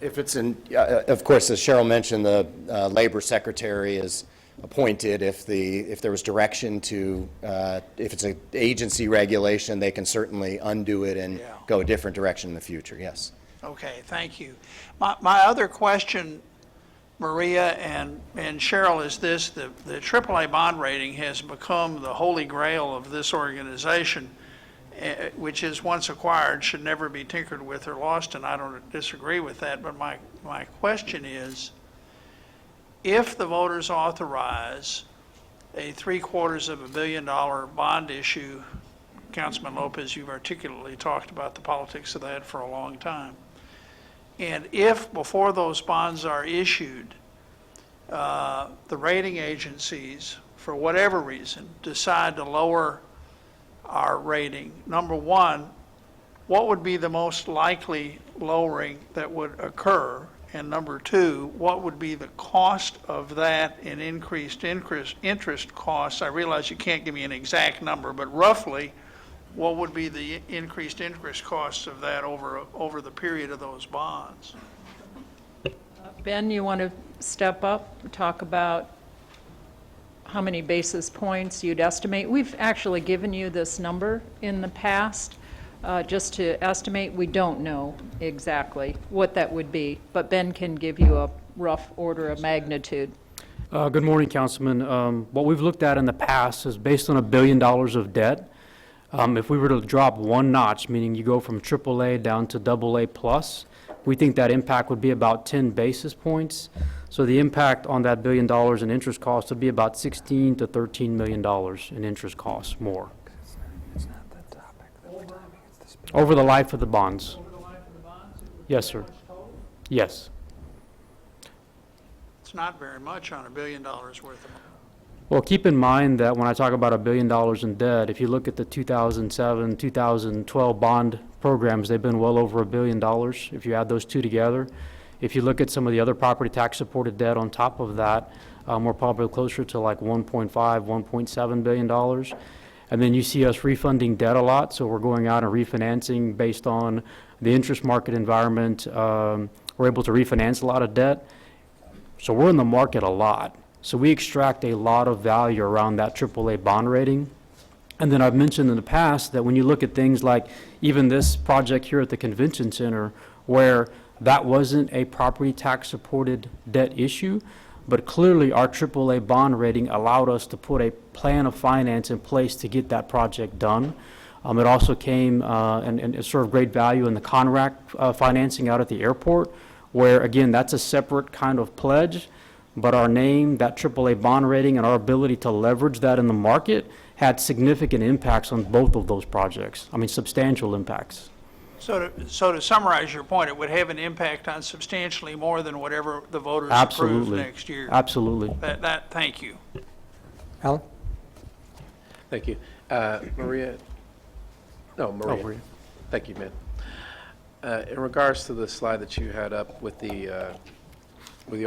if it's in, of course, as Cheryl mentioned, the Labor Secretary is appointed. If there was direction to, if it's an agency regulation, they can certainly undo it and go a different direction in the future, yes. Okay, thank you. My other question, Maria and Cheryl, is this: the AAA bond rating has become the holy grail of this organization, which is once acquired should never be tinkered with or lost, and I don't disagree with that. But my question is, if the voters authorize a $750 million bond issue, Councilman Lopez, you've articulately talked about the politics of that for a long time. And if, before those bonds are issued, the rating agencies, for whatever reason, decide to lower our rating, number one, what would be the most likely lowering that would occur? And number two, what would be the cost of that in increased interest costs? I realize you can't give me an exact number, but roughly, what would be the increased interest costs of that over the period of those bonds? Ben, you want to step up, talk about how many basis points you'd estimate? We've actually given you this number in the past, just to estimate. We don't know exactly what that would be, but Ben can give you a rough order of magnitude. Good morning, Councilman. What we've looked at in the past is based on $1 billion of debt. If we were to drop one notch, meaning you go from AAA down to AA plus, we think that impact would be about 10 basis points. So the impact on that $1 billion in interest costs would be about $16 to $13 million in interest costs more. Over the life of the bonds. Yes, sir. Yes. It's not very much on $1 billion worth of money. Well, keep in mind that when I talk about $1 billion in debt, if you look at the 2007, 2012 bond programs, they've been well over $1 billion if you add those two together. If you look at some of the other property tax supported debt on top of that, we're probably closer to like $1.5, $1.7 billion. And then you see us refunding debt a lot, so we're going out and refinancing based on the interest market environment. We're able to refinance a lot of debt. So we're in the market a lot. So we extract a lot of value around that AAA bond rating. And then I've mentioned in the past that when you look at things like even this project here at the Convention Center, where that wasn't a property tax supported debt issue, but clearly our AAA bond rating allowed us to put a plan of finance in place to get that project done. It also came and it served great value in the CONRAC financing out at the airport, where again, that's a separate kind of pledge. But our name, that AAA bond rating, and our ability to leverage that in the market had significant impacts on both of those projects. I mean, substantial impacts. So to summarize your point, it would have an impact on substantially more than whatever the voters approve Absolutely. next year. Absolutely. Thank you. Alan? Thank you. Maria? No, Maria. Oh, Maria. Thank you, man. In regards to the slide that you had up with the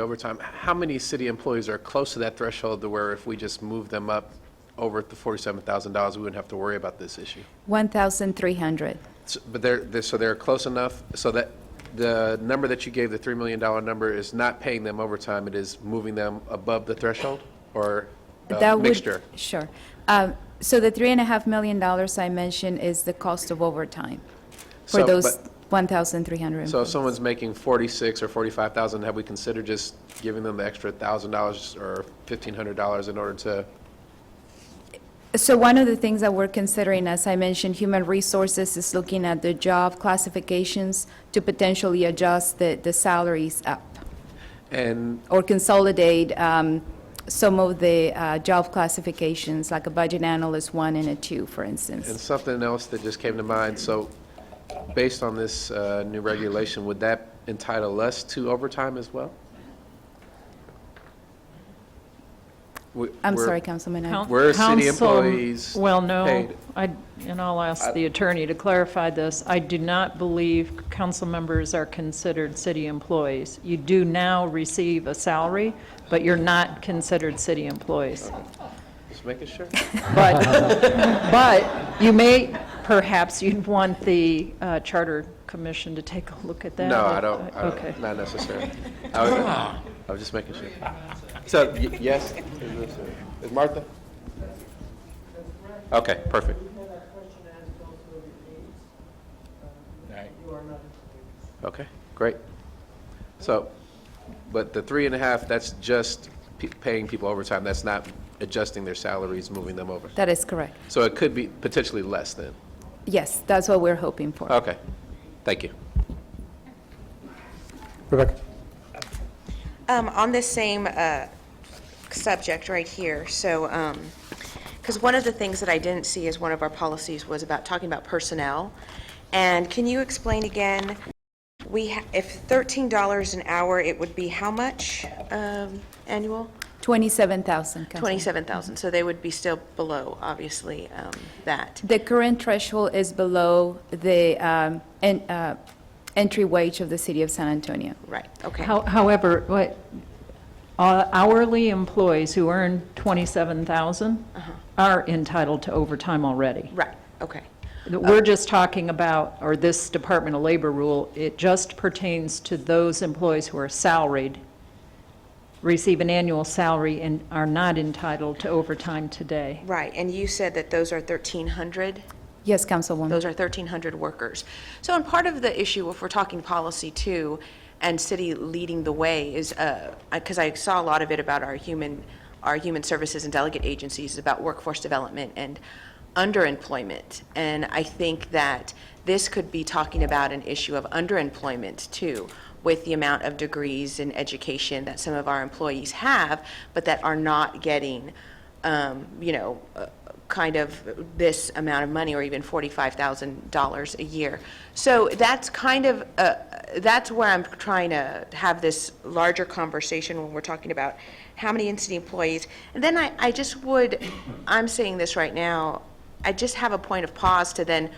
overtime, how many city employees are close to that threshold to where if we just move them up over the $47,000, we wouldn't have to worry about this issue? 1,300. But they're close enough so that the number that you gave, the $3 million number, is not paying them overtime, it is moving them above the threshold, or mixture? Sure. So the $3.5 million I mentioned is the cost of overtime for those 1,300 employees. So if someone's making $46,000 or $45,000, have we considered just giving them the extra $1,000 or $1,500 in order to? So one of the things that we're considering, as I mentioned, Human Resources is looking at the job classifications to potentially adjust the salaries up. And or consolidate some of the job classifications, like a budget analyst 1 and a 2, for instance. And something else that just came to mind, so based on this new regulation, would that entitle us to overtime as well? I'm We're- sorry, Councilman. We're city Council- employees Well, no, paid. and I'll ask the attorney to clarify this. I do not believe council members are considered city employees. You do now receive a salary, but you're not considered city employees. Just making sure. But you may, perhaps you'd want the Charter Commission to take a look at that. No, I don't, Okay. not necessarily. I was just making sure. So, yes? Is Martha? Okay, perfect. Okay, great. So, but the 3.5, that's just paying people overtime, that's not adjusting their salaries, moving them over? That is correct. So it could be potentially less then? Yes, that's what we're hoping for. Okay, thank you. Rebecca? On this same subject right here, so, because one of the things that I didn't see as one of our policies was about talking about personnel. And can you explain again, if $13 an hour, it would be how much annual? 27,000, Councilman. 27,000, so they would be still below, obviously, that. The current threshold is below the entry wage of the city of San Antonio. Right, okay. However, hourly employees who earn 27,000 are entitled to overtime already. Right, okay. We're just talking about, or this Department of Labor rule, it just pertains to those employees who are salaried, receive an annual salary, and are not entitled to overtime today. Right, and you said that those are 1,300? Yes, Councilwoman. Those are 1,300 workers. So, and part of the issue, if we're talking policy too, and city leading the way, is, because I saw a lot of it about our human services and delegate agencies, about workforce development and underemployment. And I think that this could be talking about an issue of underemployment too, with the amount of degrees in education that some of our employees have, but that are not getting, kind of this amount of money, or even $45,000 a year. So that's kind of, that's where I'm trying to have this larger conversation when we're talking about how many in-city employees. And then I just would, I'm saying this right now, I just have a point of pause to then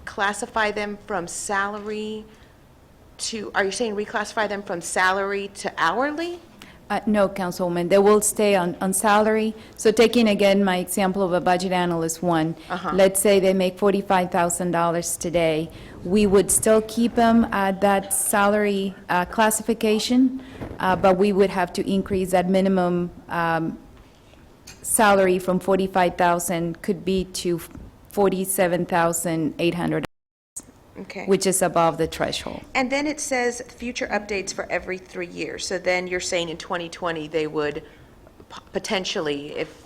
classify them from salary to, are you saying reclassify them from salary to hourly? No, Councilwoman, they will stay on salary. So taking again my example of a budget analyst 1, let's say they make $45,000 today, we would still keep them at that salary classification, but we would have to increase that minimum salary from $45,000 could be to $47,800. Okay. Which is above the threshold. And then it says future updates for every 3 years. So then you're saying in 2020, they would potentially, if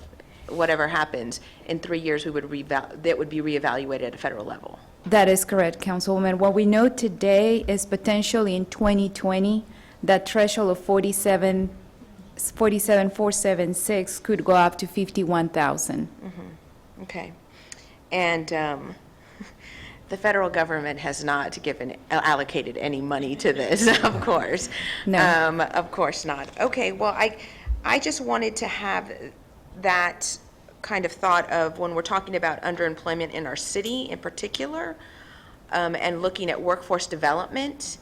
whatever happens, in 3 years, that would be reevaluated at a federal level. That is correct, Councilwoman. What we know today is potentially in 2020, that threshold of 47,476 could go up to 51,000. Okay. And the federal government has not allocated any money to this, of course. No. Of course not. Okay, well, I just wanted to have that kind of thought of when we're talking about underemployment in our city in particular, and looking at workforce development,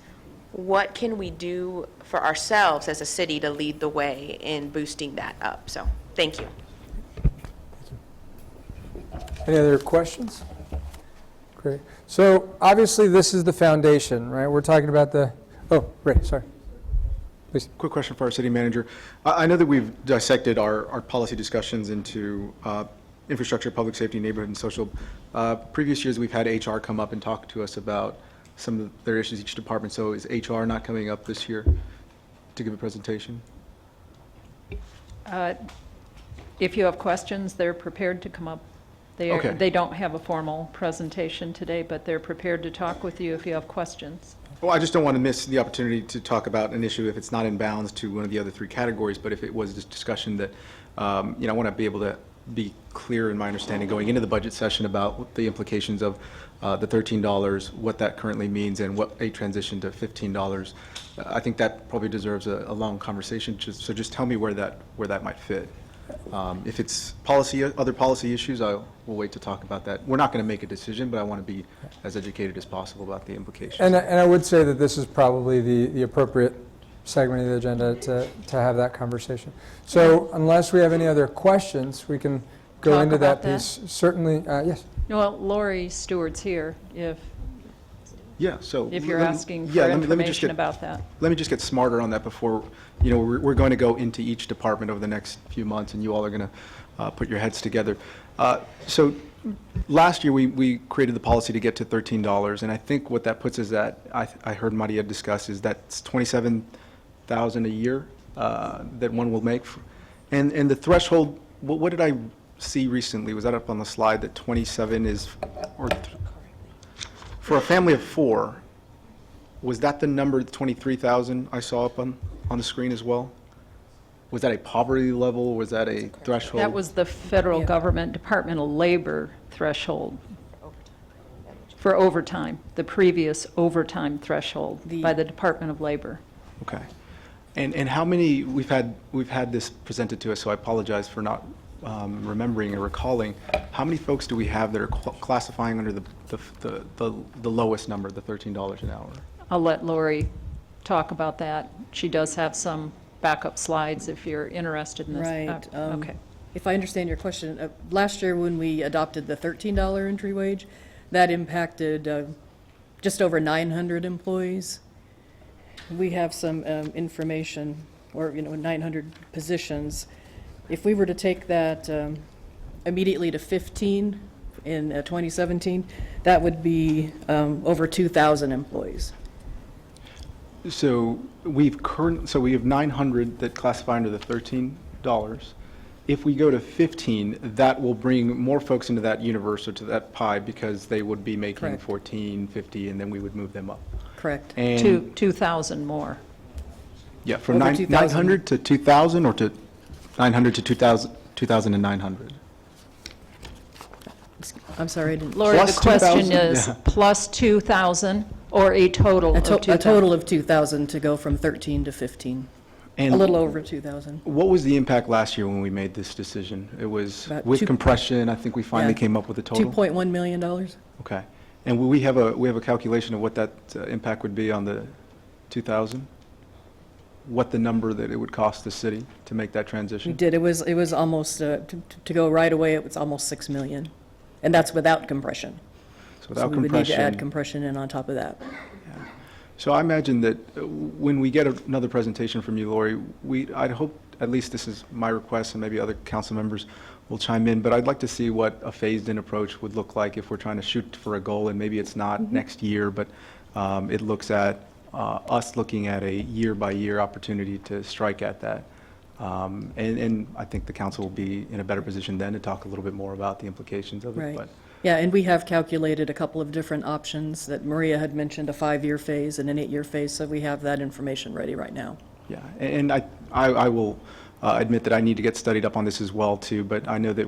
what can we do for ourselves as a city to lead the way in boosting that up? So, thank you. Any other questions? Great. So obviously, this is the foundation, right? We're talking about Ray, sorry. Please. Quick question for our city manager. I know that we've dissected our policy discussions into infrastructure, public safety, neighborhood, and social. Previous years, we've had HR come up and talk to us about some of their issues, each department. So is HR not coming up this year to give a presentation? If you have questions, they're prepared to come up. Okay. They don't have a formal presentation today, but they're prepared to talk with you if you have questions. Well, I just don't want to miss the opportunity to talk about an issue if it's not in bounds to one of the other three categories, but if it was this discussion that, I want to be able to be clear in my understanding going into the budget session about what the implications of the $13, what that currently means, and what a transition to $15. I think that probably deserves a long conversation, so just tell me where that might fit. If it's other policy issues, we'll wait to talk about that. We're not going to make a decision, but I want to be as educated as possible about the implications. And I would say that this is probably the appropriate segment of the agenda to have that conversation. So unless we have any other questions, we can go Talk into that about that? piece. Certainly, yes. Well, Lori Stewart's here if Yeah, so. you're let me- asking for yeah, let me just information get- about that. Let me just get smarter on that before, we're going to go into each department over the next few months, and you all are going to put your heads together. So last year, we created the policy to get to $13, and I think what that puts us at, I heard Maria discuss, is that's $27,000 a year that one will make. And the threshold, what did I see recently? Was that up on the slide that 27 is, for a family of four, was that the number, 23,000 I saw up on the screen as well? Was that a poverty level? Was that a threshold? That was the federal government Department of Labor threshold for overtime, the previous overtime threshold by the Department of Labor. Okay. And how many, we've had this presented to us, so I apologize for not remembering or recalling. How many folks do we have that are classifying under the lowest number, the $13 an hour? I'll let Lori talk about that. She does have some backup slides if you're interested in this. Right. Okay. If I understand your question, last year when we adopted the $13 entry wage, that impacted just over 900 employees. We have some information, or 900 positions. If we were to take that immediately to 15 in 2017, that would be over 2,000 employees. So we have 900 that classify under the $13. If we go to 15, that will bring more folks into that universe or to that pie because they would be making Correct. 14, 50, and then we would move them up. Correct. And 2,000 more. yeah, from Over 2,000. 900 to 2,000 or to 900 to 2,900? I'm sorry, I didn't. Lori, Plus the question 2,000? is Yeah. plus 2,000 or a total A of 2,000? a total of 2,000 to go from 13 to 15. And A little over 2,000. what was the impact last year when we made this decision? It was About with two- compression, I think we finally Yeah. came up with a total? $2.1 million. Okay. And we have a calculation of what that impact would be on the 2,000? What the number that it would cost the city to make that We transition? did, it was almost, to go right away, it was almost 6 million. And that's without compression. So without So we would need to add compression. compression in on top of that. So I imagine that when we get another presentation from you, Lori, I'd hope, at least this is my request, and maybe other council members will chime in, but I'd like to see what a phased-in approach would look like if we're trying to shoot for a goal, and maybe it's not next year, but it looks at us looking at a year-by-year opportunity to strike at that. And I think the council will be in a better position then to talk a little bit more about the implications of it. Right. But Yeah, and we have calculated a couple of different options that Maria had mentioned, a 5-year phase and an 8-year phase, so we have that information ready right now. yeah, and I will admit that I need to get studied up on this as well, too, but I know that,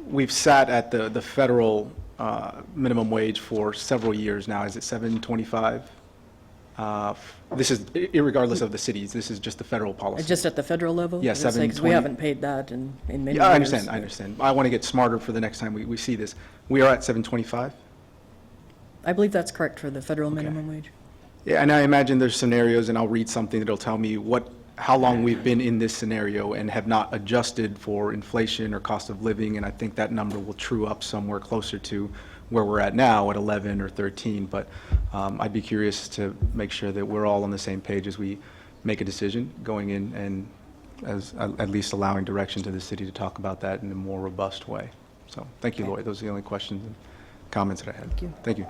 we've sat at the federal minimum wage for several years now. Is it $7.25? This is irregardless of the cities. This is just the federal policy. Just at the federal level? Yeah, Because we 720. haven't paid that in many years. Yeah, I understand. I want to get smarter for the next time we see this. We are at $7.25? I believe that's correct for the federal minimum wage. Yeah, and I imagine there's scenarios, and I'll read something that'll tell me how long we've been in this scenario and have not adjusted for inflation or cost of living, and I think that number will true up somewhere closer to where we're at now at 11 or 13, but I'd be curious to make sure that we're all on the same page as we make a decision going in, and as at least allowing direction to the city to talk about that in a more robust way. So, thank you, Lori. Those are the only questions and comments that I had. Thank you.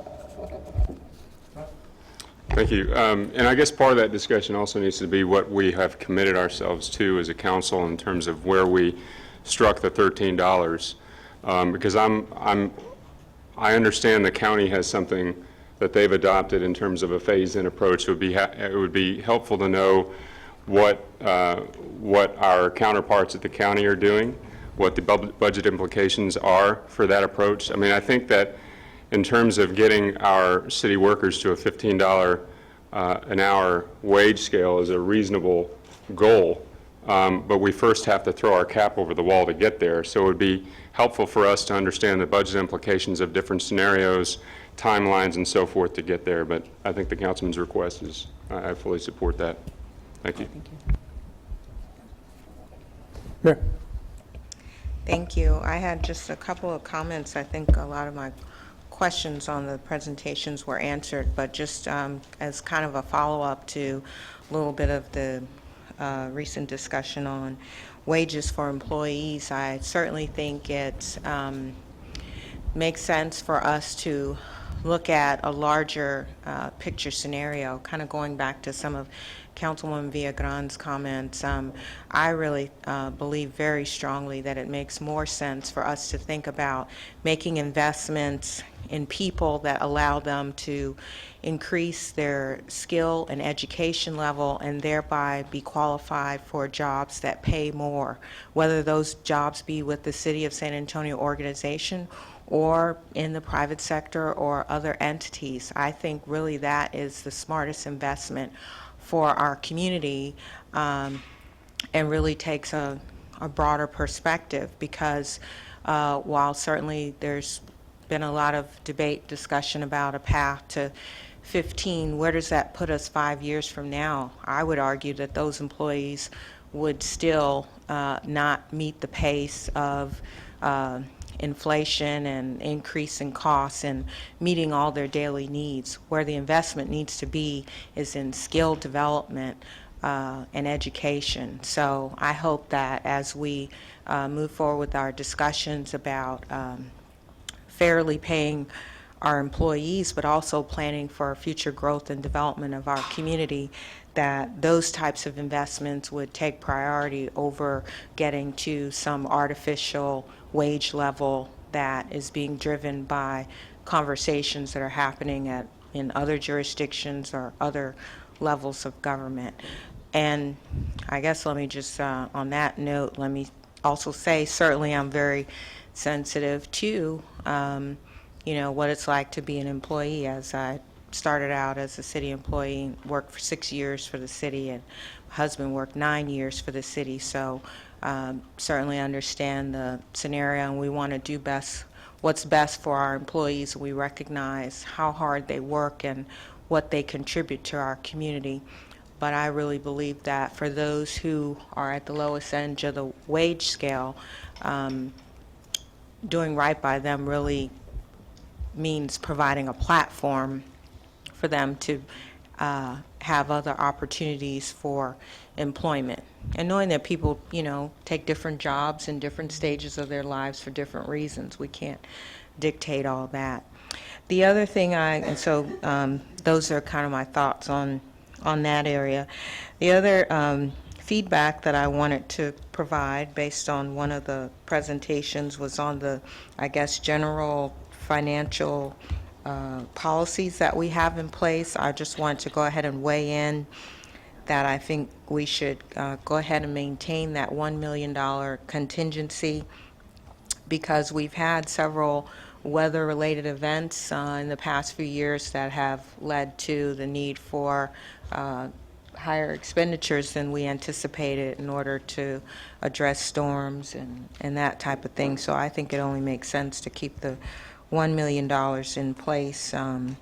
Thank you. And I guess part of that discussion also needs to be what we have committed ourselves to as a council in terms of where we struck the $13. Because I understand the county has something that they've adopted in terms of a phased-in approach. It would be helpful to know what our counterparts at the county are doing, what the budget implications are for that approach. I mean, I think that in terms of getting our city workers to a $15 an hour wage scale is a reasonable goal, but we first have to throw our cap over the wall to get there. So it would be helpful for us to understand the budget implications of different scenarios, timelines, and so forth to get there. But I think the councilman's request is, I fully support that. Thank you. Mayor. Thank you. I had just a couple of comments. I think a lot of my questions on the presentations were answered, but just as kind of a follow-up to a little bit of the recent discussion on wages for employees, I certainly think it makes sense for us to look at a larger picture scenario, kind of going back to some of Councilwoman Villagran's comments. I really believe very strongly that it makes more sense for us to think about making investments in people that allow them to increase their skill and education level and thereby be qualified for jobs that pay more, whether those jobs be with the City of San Antonio organization or in the private sector or other entities. I think really that is the smartest investment for our community, and really takes a broader perspective, because while certainly there's been a lot of debate, discussion about a path to 15, where does that put us 5 years from now? I would argue that those employees would still not meet the pace of inflation and increase in costs and meeting all their daily needs. Where the investment needs to be is in skill development and education. So I hope that as we move forward with our discussions about fairly paying our employees, but also planning for future growth and development of our community, that those types of investments would take priority over getting to some artificial wage level that is being driven by conversations that are happening in other jurisdictions or other levels of government. And I guess let me just, on that note, let me also say, certainly I'm very sensitive to, what it's like to be an employee. As I started out as a city employee and worked for 6 years for the city, and my husband worked 9 years for the city. So certainly understand the scenario, and we want to do what's best for our employees. We recognize how hard they work and what they contribute to our community. But I really believe that for those who are at the lowest end of the wage scale, doing right by them really means providing a platform for them to have other opportunities for employment. And knowing that people, take different jobs in different stages of their lives for different reasons. We can't dictate all that. The other thing those are kind of my thoughts on that area. The other feedback that I wanted to provide based on one of the presentations was on the, general financial policies that we have in place. I just wanted to go ahead and weigh in that I think we should go ahead and maintain that $1 million contingency, because we've had several weather-related events in the past few years that have led to the need for higher expenditures than we anticipated in order to address storms and that type of thing. So I think it only makes sense to keep the $1 million in place, and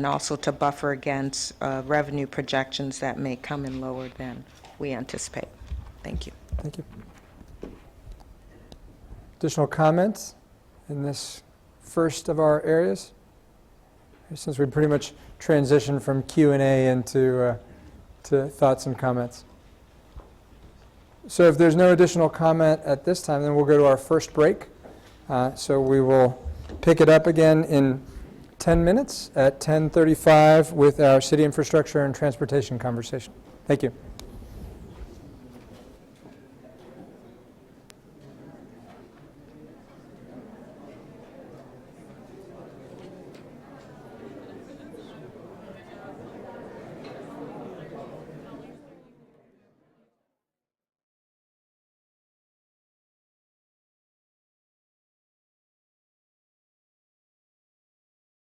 also to buffer against revenue projections that may come in lower than we anticipate. Thank you. Thank you. Additional comments in this first of our areas? Since we pretty much transitioned from Q&A into to thoughts and comments. So if there's no additional comment at this time, then we'll go to our first break. So we will pick it up again in 10 minutes at 10:35 with our city infrastructure and transportation conversation. Thank you.